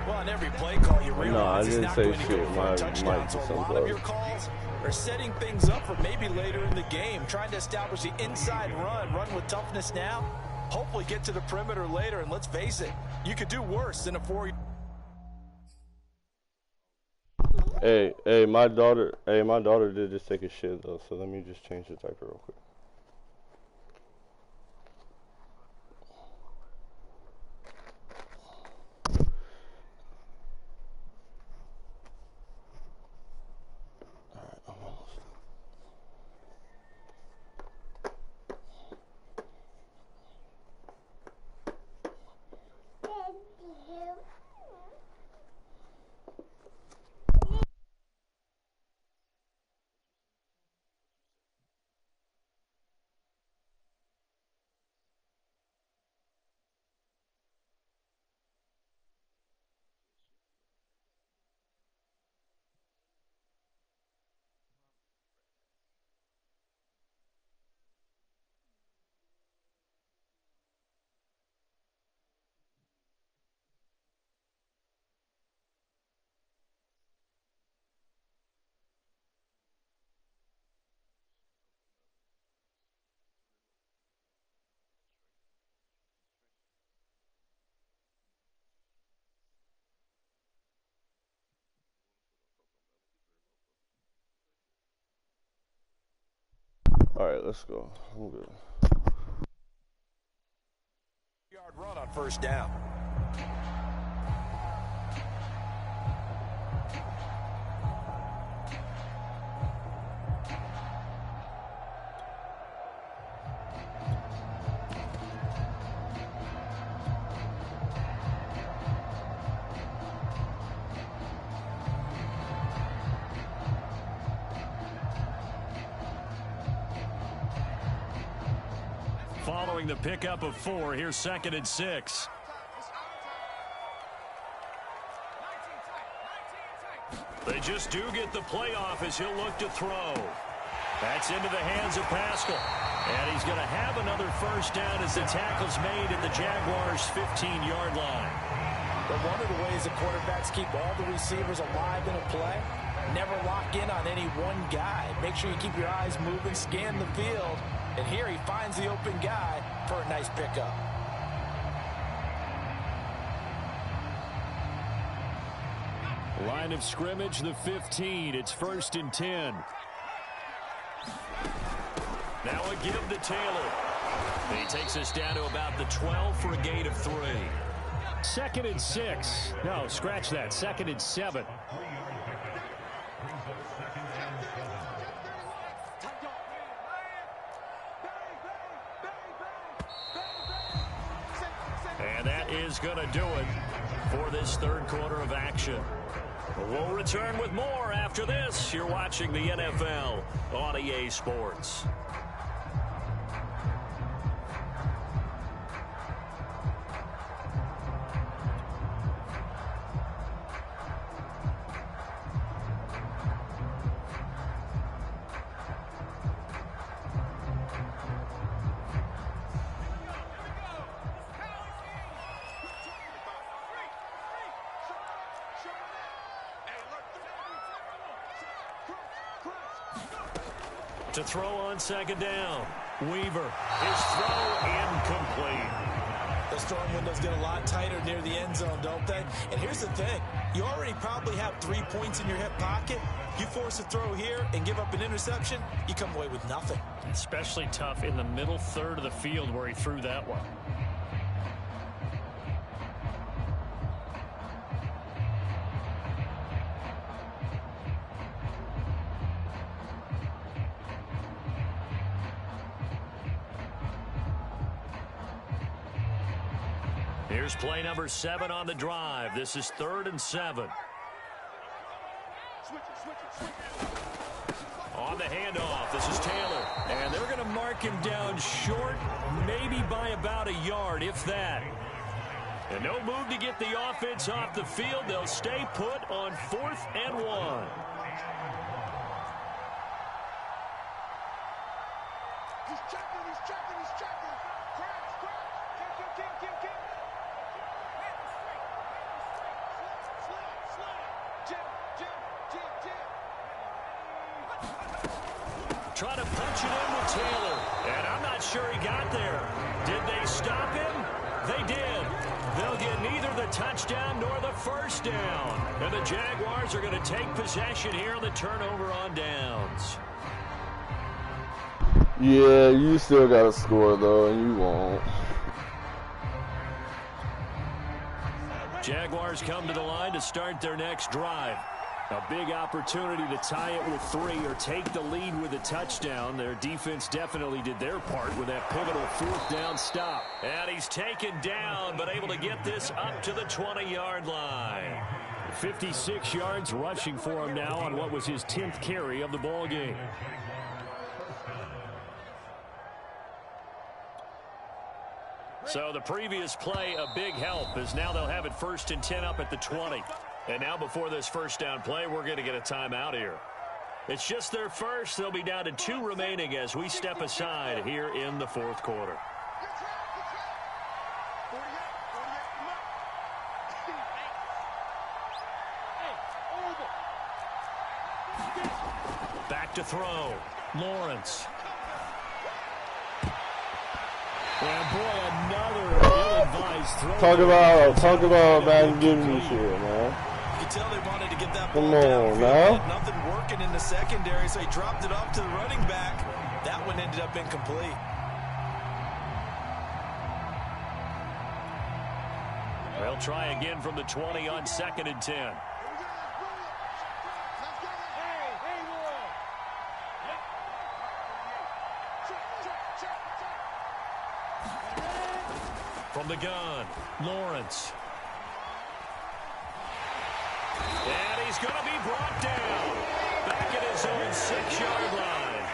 Well, on every play call, you realize he's not going to go for a touchdown. So a lot of your calls are setting things up for maybe later in the game, trying to establish the inside run with toughness now, hopefully get to the perimeter later. And let's face it, you could do worse than a 4. Hey, my daughter did just take a shit though, so let me just change the diaper real quick. Alright, let's go. I'm good. Yard run on 1st down. Following the pickup of 4, here's 2nd and 6. They just do get the playoff as he'll look to throw. That's into the hands of Pascal. And he's going to have another first down as the tackle's made at the Jaguars' 15-yard line. But one of the ways the quarterbacks keep all the receivers alive in a play, never lock in on any one guy. Make sure you keep your eyes moving, scan the field. And here he finds the open guy for a nice pickup. Line of scrimmage, the 15. It's 1st and 10. Now a give to Taylor. He takes us down to about the 12 for a gain of 3. 2nd and 6. No, scratch that. 2nd and 7. And that is going to do it for this 3rd quarter of action. We'll return with more after this. You're watching the NFL on EA Sports. To throw on 2nd down. Weaver. His throw incomplete. Those throwing windows get a lot tighter near the end zone, don't they? And here's the thing. You already probably have 3 points in your hip pocket. You force a throw here and give up an interception, you come away with nothing. Especially tough in the middle third of the field where he threw that one. Here's play number 7 on the drive. This is 3rd and 7. On the handoff, this is Taylor. And they're going to mark him down short, maybe by about a yard, if that. And no move to get the offense off the field. They'll stay put on 4th and 1. He's checking. Kick. Try to punch it in with Taylor. And I'm not sure he got there. Did they stop him? They did. They'll get neither the touchdown nor the first down. And the Jaguars are going to take possession here on the turnover on downs. Yeah, you still got to score, though, and you won't. Jaguars come to the line to start their next drive. A big opportunity to tie it with 3 or take the lead with a touchdown. Their defense definitely did their part with that pivotal 4th down stop. And he's taken down, but able to get this up to the 20-yard line. 56 yards rushing for him now on what was his 10th carry of the ball game. So the previous play, a big help, as now they'll have it 1st and 10 up at the 20. And now before this first down play, we're going to get a timeout here. It's just their first. They'll be down to 2 remaining as we step aside here in the 4th quarter. Back to throw. Lawrence. And boy, another ill-advised throw. Talk about man giving me shit, man. You can tell they wanted to get that ball Come downfield. on, now. Nothing working in the secondary, so he dropped it off to the running back. That one ended up incomplete. They'll try again from the 20 on 2nd and 10. From the gun, Lawrence. And he's going to be brought down. Back at his own 6-yard line.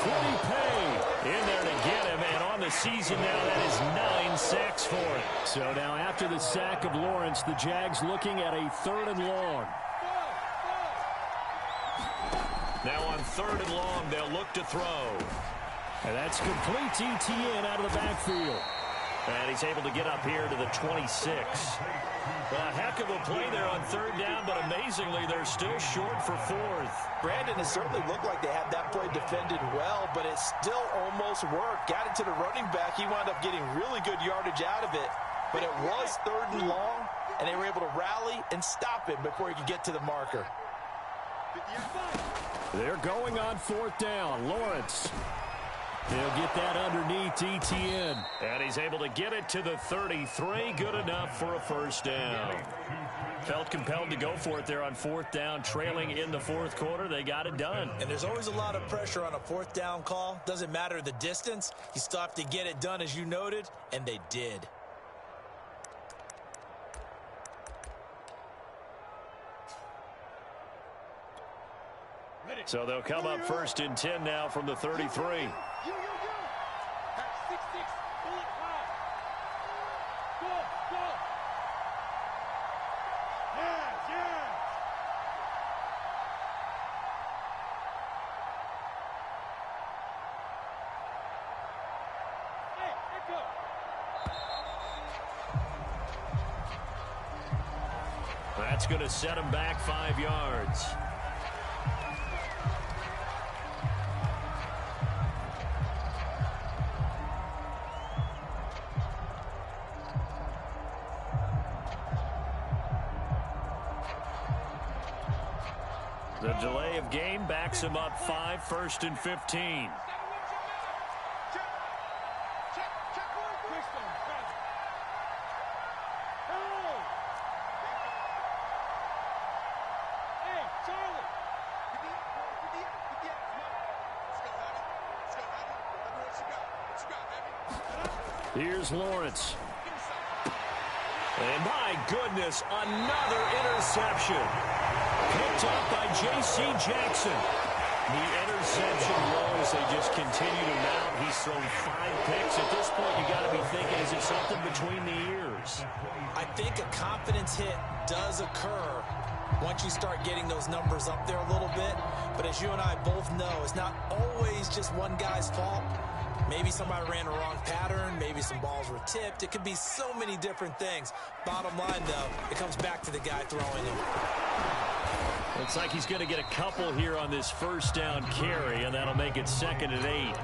Quiddy Pay in there to get him. And on the season now, that is 9 sacks for him. So now after the sack of Lawrence, the Jags looking at a 3rd and long. Now on 3rd and long, they'll look to throw. And that's complete to Etienne out of the backfield. And he's able to get up here to the 26. A heck of a play there on 3rd down, but amazingly, they're still short for 4th. Brandon, it certainly looked like they had that play defended well, but it still almost worked. Got it to the running back. He wound up getting really good yardage out of it, but it was 3rd and long, and they were able to rally and stop him before he could get to the marker. They're going on 4th down. Lawrence. He'll get that underneath Etienne. And he's able to get it to the 33. Good enough for a 1st down. Felt compelled to go for it there on 4th down, trailing in the 4th quarter. They got it done. And there's always a lot of pressure on a 4th down call. Doesn't matter the distance. You still have to get it done, as you noted, and they did. So they'll come up 1st and 10 now from the 33. That's going to set him back 5 yards. The delay of game backs him up 5, 1st and 15. Here's Lawrence. And my goodness, another interception. Picked up by J.C. Jackson. The interception rolls, they just continue to mount. He's thrown 5 picks. At this point, you got to be thinking, is it something between the ears? I think a confidence hit does occur once you start getting those numbers up there a little bit. But as you and I both know, it's not always just one guy's fault. Maybe somebody ran a wrong pattern. Maybe some balls were tipped. It could be so many different things. Bottom line, though, it comes back to the guy throwing them. Looks like he's going to get a couple here on this 1st down carry, and that'll make it 2nd and 8.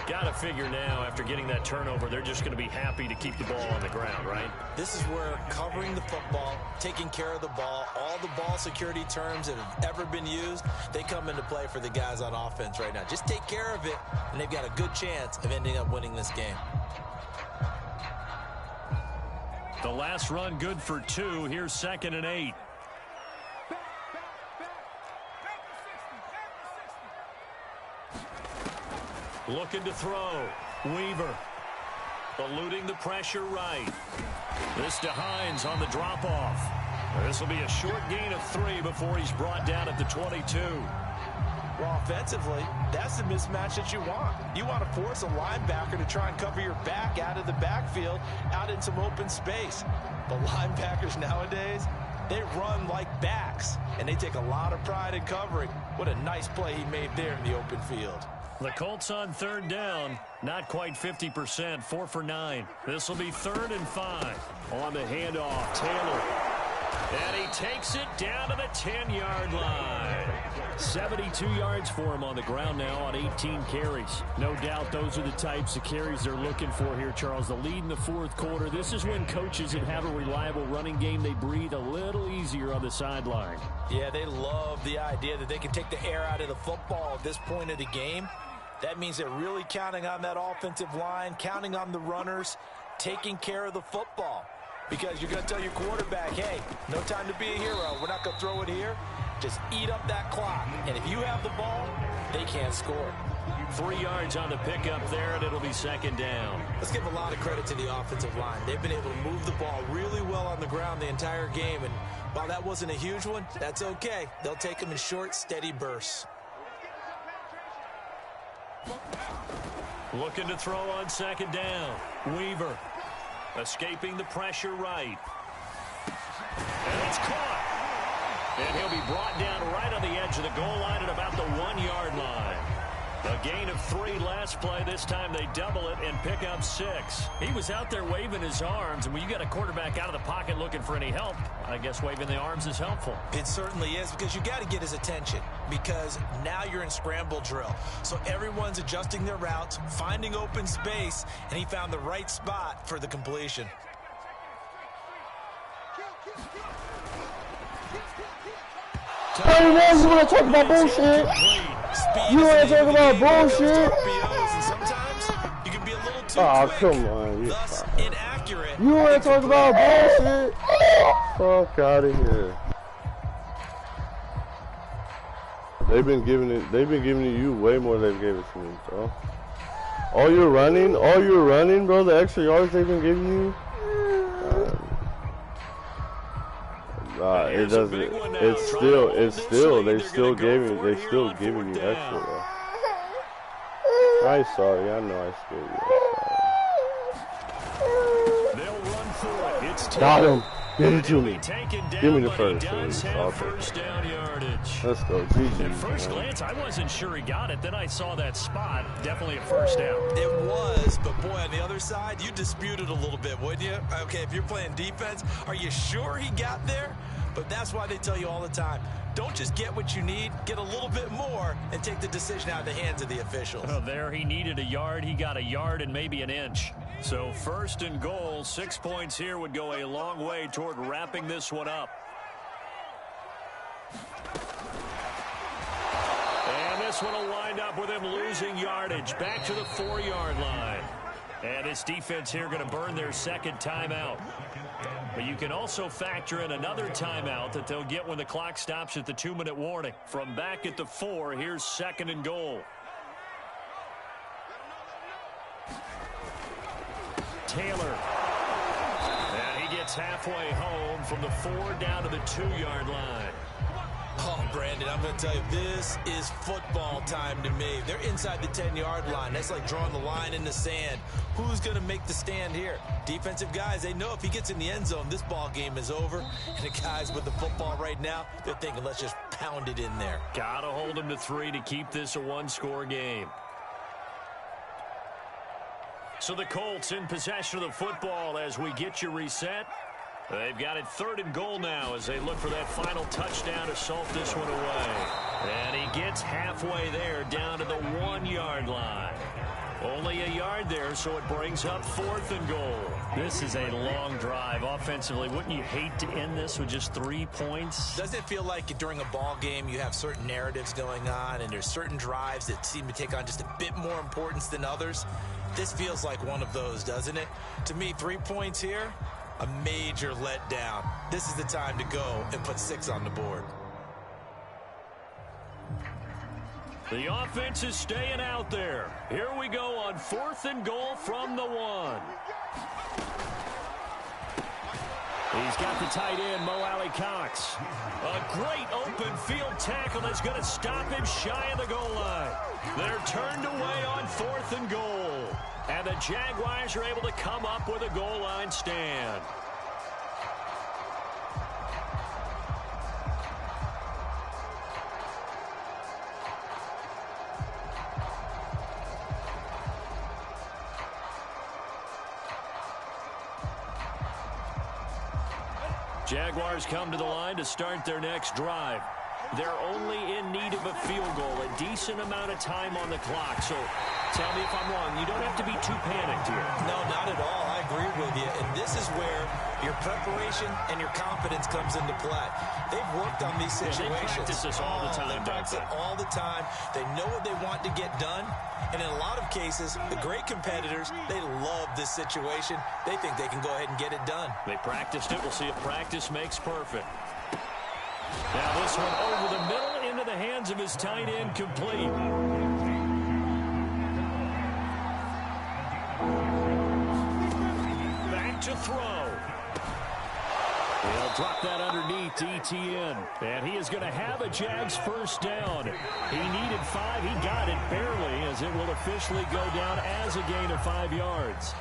Got to figure now, after getting that turnover, they're just going to be happy to keep the ball on the ground, right? This is where covering the football, taking care of the ball, all the ball security terms that have ever been used, they come into play for the guys on offense right now. Just take care of it, and they've got a good chance of ending up winning this game. The last run good for 2. Here's 2nd and 8. Looking to throw. Weaver. Eluding the pressure right. This to Hines on the drop-off. This will be a short gain of 3 before he's brought down at the 22. Well, offensively, that's the mismatch that you want. You want to force a linebacker to try and cover your back out of the backfield, out in some open space. The linebackers nowadays, they run like backs, and they take a lot of pride in covering. What a nice play he made there in the open field. The Colts on 3rd down, not quite 50%, 4 for 9. This will be 3rd and 5. On the handoff, Taylor. And he takes it down to the 10-yard line. 72 yards for him on the ground now on 18 carries. No doubt those are the types of carries they're looking for here, Charles. The lead in the 4th quarter. This is when coaches that have a reliable running game, they breathe a little easier on the sideline. Yeah, they love the idea that they can take the air out of the football at this point of the game. That means they're really counting on that offensive line, counting on the runners, taking care of the football. Because you're going to tell your quarterback, hey, no time to be a hero. We're not going to throw it here. Just eat up that clock. And if you have the ball, they can't score. 3 yards on the pickup there, and it'll be second down. Let's give a lot of credit to the offensive line. They've been able to move the ball really well on the ground the entire game, and while that wasn't a huge one, that's okay. They'll take them in short, steady bursts. Looking to throw on second down. Weaver escaping the pressure right. And it's caught. And he'll be brought down right on the edge of the goal line at about the 1-yard line. A gain of 3 last play. This time they double it and pick up 6. He was out there waving his arms, and when you got a quarterback out of the pocket looking for any help, I guess waving the arms is helpful. It certainly is, because you got to get his attention, because now you're in scramble drill. So everyone's adjusting their routes, finding open space, and he found the right spot for the completion. Hey, man, you want to talk about bullshit? You want to talk about bullshit? You can be a little too Oh, quick, come on. thus inaccurate. You want to talk about bullshit? Fuck out of here. They've been giving it to you way more than they've gave it to me, bro. All you're running, bro, the extra yards they've been giving you. It doesn't. It's still. They still giving you extra, bro. I'm sorry. I know I scared you. They'll run for it. It's Got him. Give it to me. Give me the first. first Down yardage. Let's go. GG. At first glance, I wasn't sure he got it. Then I saw that spot. Definitely a first down. It was, but boy, on the other side, you disputed a little bit, wouldn't you? Okay, if you're playing defense, are you sure he got there? But that's why they tell you all the time, don't just get what you need, get a little bit more, and take the decision out of the hands of the officials. Oh, there he needed a yard. He got a yard and maybe an inch. So first and goal, 6 points here would go a long way toward wrapping this one up. And this one will wind up with him losing yardage back to the 4-yard line. And this defense here going to burn their second timeout. But you can also factor in another timeout that they'll get when the clock stops at the 2-minute warning. From back at the 4, here's second and goal. Taylor. And he gets halfway home from the 4 down to the 2-yard line. Oh, Brandon, I'm going to tell you, this is football time to me. They're inside the 10-yard line. That's like drawing the line in the sand. Who's going to make the stand here? Defensive guys, they know if he gets in the end zone, this ball game is over. And the guys with the football right now, they're thinking, let's just pound it in there. Got to hold him to 3 to keep this a 1-score game. So the Colts in possession of the football as we get you reset. They've got it 3rd and goal now as they look for that final touchdown to salt this one away. And he gets halfway there down to the 1-yard line. Only a yard there, so it brings up 4th and goal. This is a long drive offensively. Wouldn't you hate to end this with just 3 points? Doesn't it feel like during a ball game you have certain narratives going on and there's certain drives that seem to take on just a bit more importance than others? This feels like one of those, doesn't it? To me, 3 points here, a major letdown. This is the time to go and put 6 on the board. The offense is staying out there. Here we go on 4th and goal from the 1. He's got the tight end, Mo Alley-Cox. A great open field tackle that's going to stop him shy of the goal line. They're turned away on 4th and goal. And the Jaguars are able to come up with a goal line stand. Jaguars come to the line to start their next drive. They're only in need of a field goal, a decent amount of time on the clock. So tell me if I'm wrong. You don't have to be too panicked here. No, not at all. I agree with you. And this is where your preparation and your confidence comes into play. They've worked on these situations. They practice this all the time. They practice it all the time. They know what they want to get done. And in a lot of cases, the great competitors, they love this situation. They think they can go ahead and get it done. They practiced it. We'll see if practice makes perfect. Now this one over the middle into the hands of his tight end, complete. to throw. He'll drop that underneath to ETN. And he is going to have a Jags first down. He needed 5. He got it barely, as it will officially go down as a gain of 5 yards.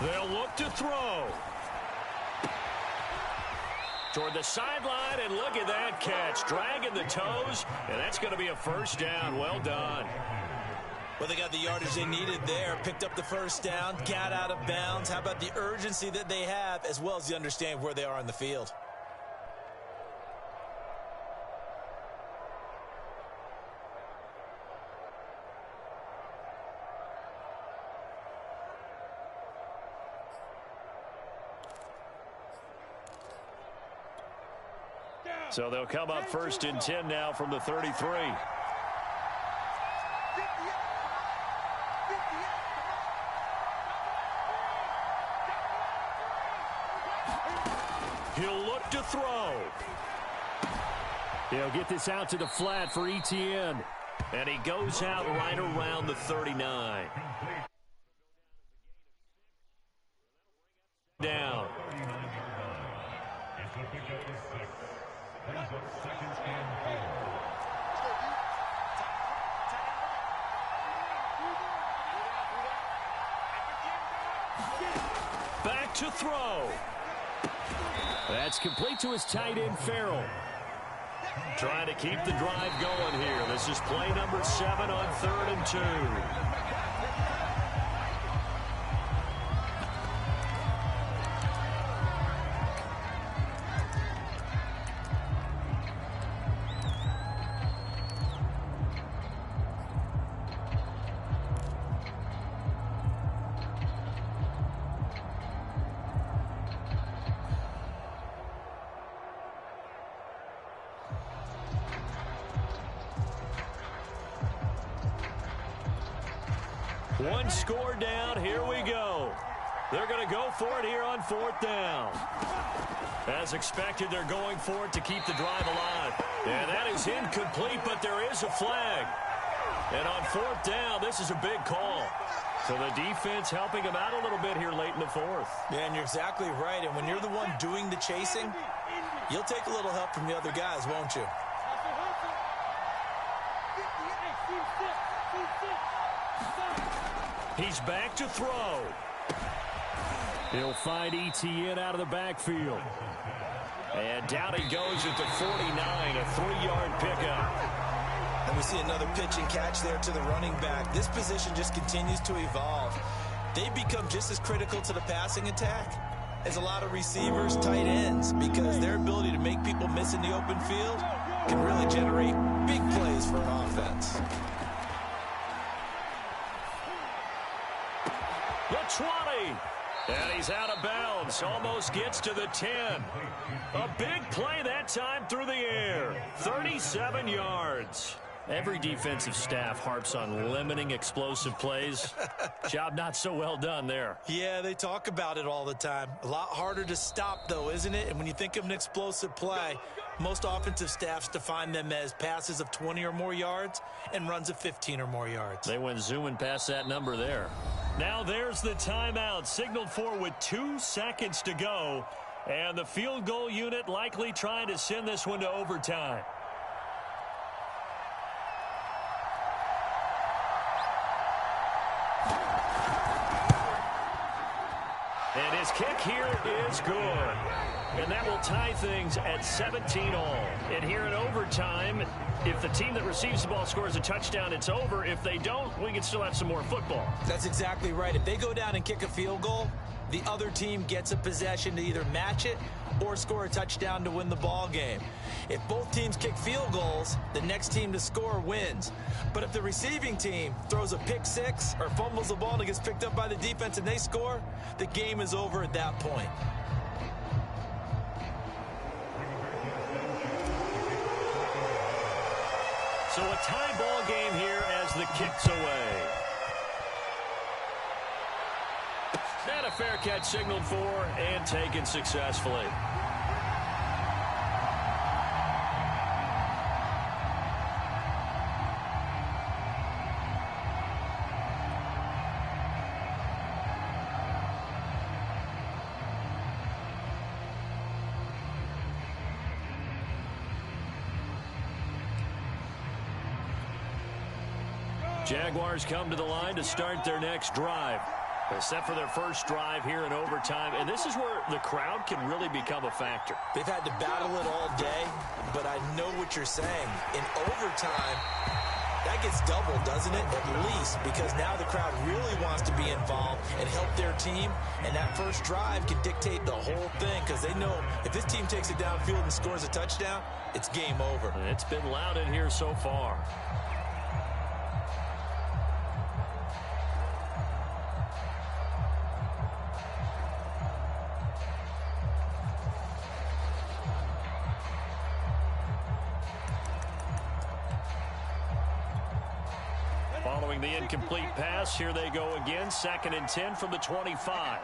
They'll look to throw. Toward the sideline, and look at that catch. Dragging the toes, and that's going to be a first down. Well done. Well, they got the yardage they needed there. Picked up the first down, got out of bounds. How about the urgency that they have, as well as the understanding where they are on the field? So they'll come up first and 10 now from the 33. He'll look to throw. He'll get this out to the flat for ETN. And he goes out right around the 39. Down. Back to throw. That's complete to his tight end, Farrell. Trying to keep the drive going here. This is play number 7 on 3rd and 2. One score down. Here we go. They're going to go for it here on 4th down. As expected, they're going for it to keep the drive alive. And that is incomplete, but there is a flag. And on 4th down, this is a big call. So the defense helping them out a little bit here late in the 4th. Yeah, and you're exactly right. And when you're the one doing the chasing, you'll take a little help from the other guys, won't you? He's back to throw. He'll find ETN out of the backfield. And down he goes at the 49, a 3-yard pickup. And we see another pitch and catch there to the running back. This position just continues to evolve. They become just as critical to the passing attack as a lot of receivers, tight ends, because their ability to make people miss in the open field can really generate big plays for an offense. The 20. And he's out of bounds. Almost gets to the 10. A big play that time through the air. 37 yards. Every defensive staff harps on limiting explosive plays. Job not so well done there. Yeah, they talk about it all the time. A lot harder to stop, though, isn't it? And when you think of an explosive play, most offensive staffs define them as passes of 20 or more yards and runs of 15 or more yards. They went zooming past that number there. Now there's the timeout, signaled for with 2 seconds to go. And the field goal unit likely trying to send this one to overtime. And his kick here is good. And that will tie things at 17 all. And here in overtime, if the team that receives the ball scores a touchdown, it's over. If they don't, we can still have some more football. That's exactly right. If they go down and kick a field goal, the other team gets a possession to either match it or score a touchdown to win the ball game. If both teams kick field goals, the next team to score wins. But if the receiving team throws a pick six or fumbles the ball and it gets picked up by the defense and they score, the game is over at that point. So a tie ball game here as the kick's away. And a fair catch signaled for and taken successfully. Jaguars come to the line to start their next drive. They're set for their first drive here in overtime, and this is where the crowd can really become a factor. They've had to battle it all day, but I know what you're saying. In overtime, that gets doubled, doesn't it? At least, because now the crowd really wants to be involved and help their team, and that first drive can dictate the whole thing because they know if this team takes it downfield and scores a touchdown, it's game over. And it's been loud in here so far. Following the incomplete pass, here they go again. 2nd and 10 from the 25.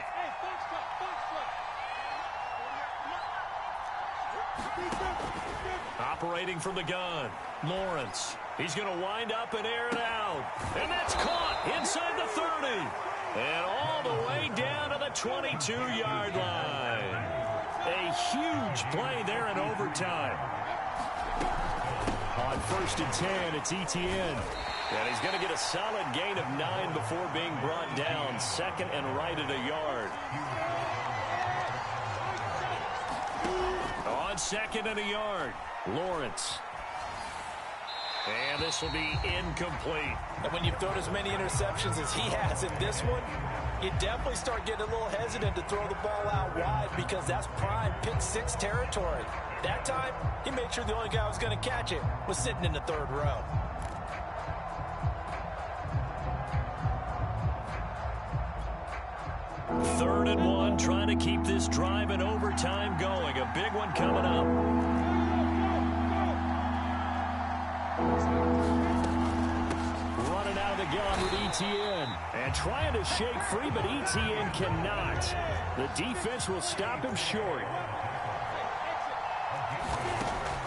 Operating from the gun, Lawrence. He's going to wind up and air it out. And that's caught inside the 30. And all the way down to the 22-yard line. A huge play there in overtime. On 1st and 10, it's Etienne. And he's going to get a solid gain of 9 before being brought down. 2nd and right at a yard. On 2nd and a yard, Lawrence. And this will be incomplete. And when you've thrown as many interceptions as he has in this one, you definitely start getting a little hesitant to throw the ball out wide because that's prime pick 6 territory. That time, he made sure the only guy who was going to catch it was sitting in the 3rd row. Third and 1, trying to keep this drive in overtime going. A big one coming up. Running out of the gun with Etienne. And trying to shake free, but Etienne cannot. The defense will stop him short.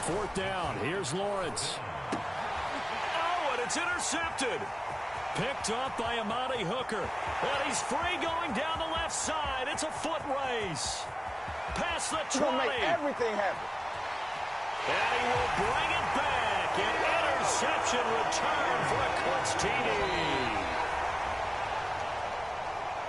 4th down. Here's Lawrence. Oh, and it's intercepted. Picked off by Amani Hooker. And he's free going down the left side. It's a foot race. Past the 20. Make everything happen. And he will bring it back. An interception return for a Colts TD.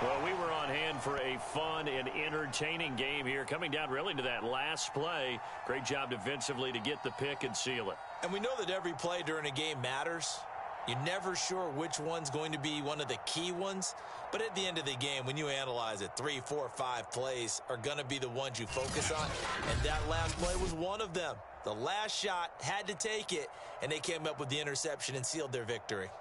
Well, we were on hand for a fun and entertaining game here. Coming down really to that last play. Great job defensively to get the pick and seal it. And we know that every play during a game matters. You're never sure which one's going to be one of the key ones. But at the end of the game, when you analyze it, 3, 4, 5 plays are going to be the ones you focus on. And that last play was one of them. The last shot had to take it, and they came up with the interception and sealed their victory.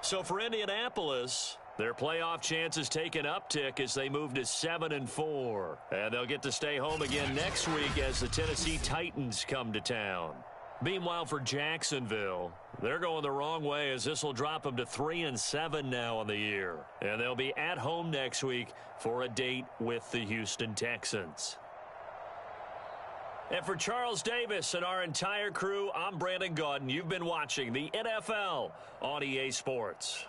So for Indianapolis, their playoff chances take an uptick as they move to 7-4. And they'll get to stay home again next week as the Tennessee Titans come to town. Meanwhile, for Jacksonville, they're going the wrong way as this will drop them to 3-7 now on the year. And they'll be at home next week for a date with the Houston Texans. And for Charles Davis and our entire crew, I'm Brandon Gaudin. You've been watching the NFL on EA Sports.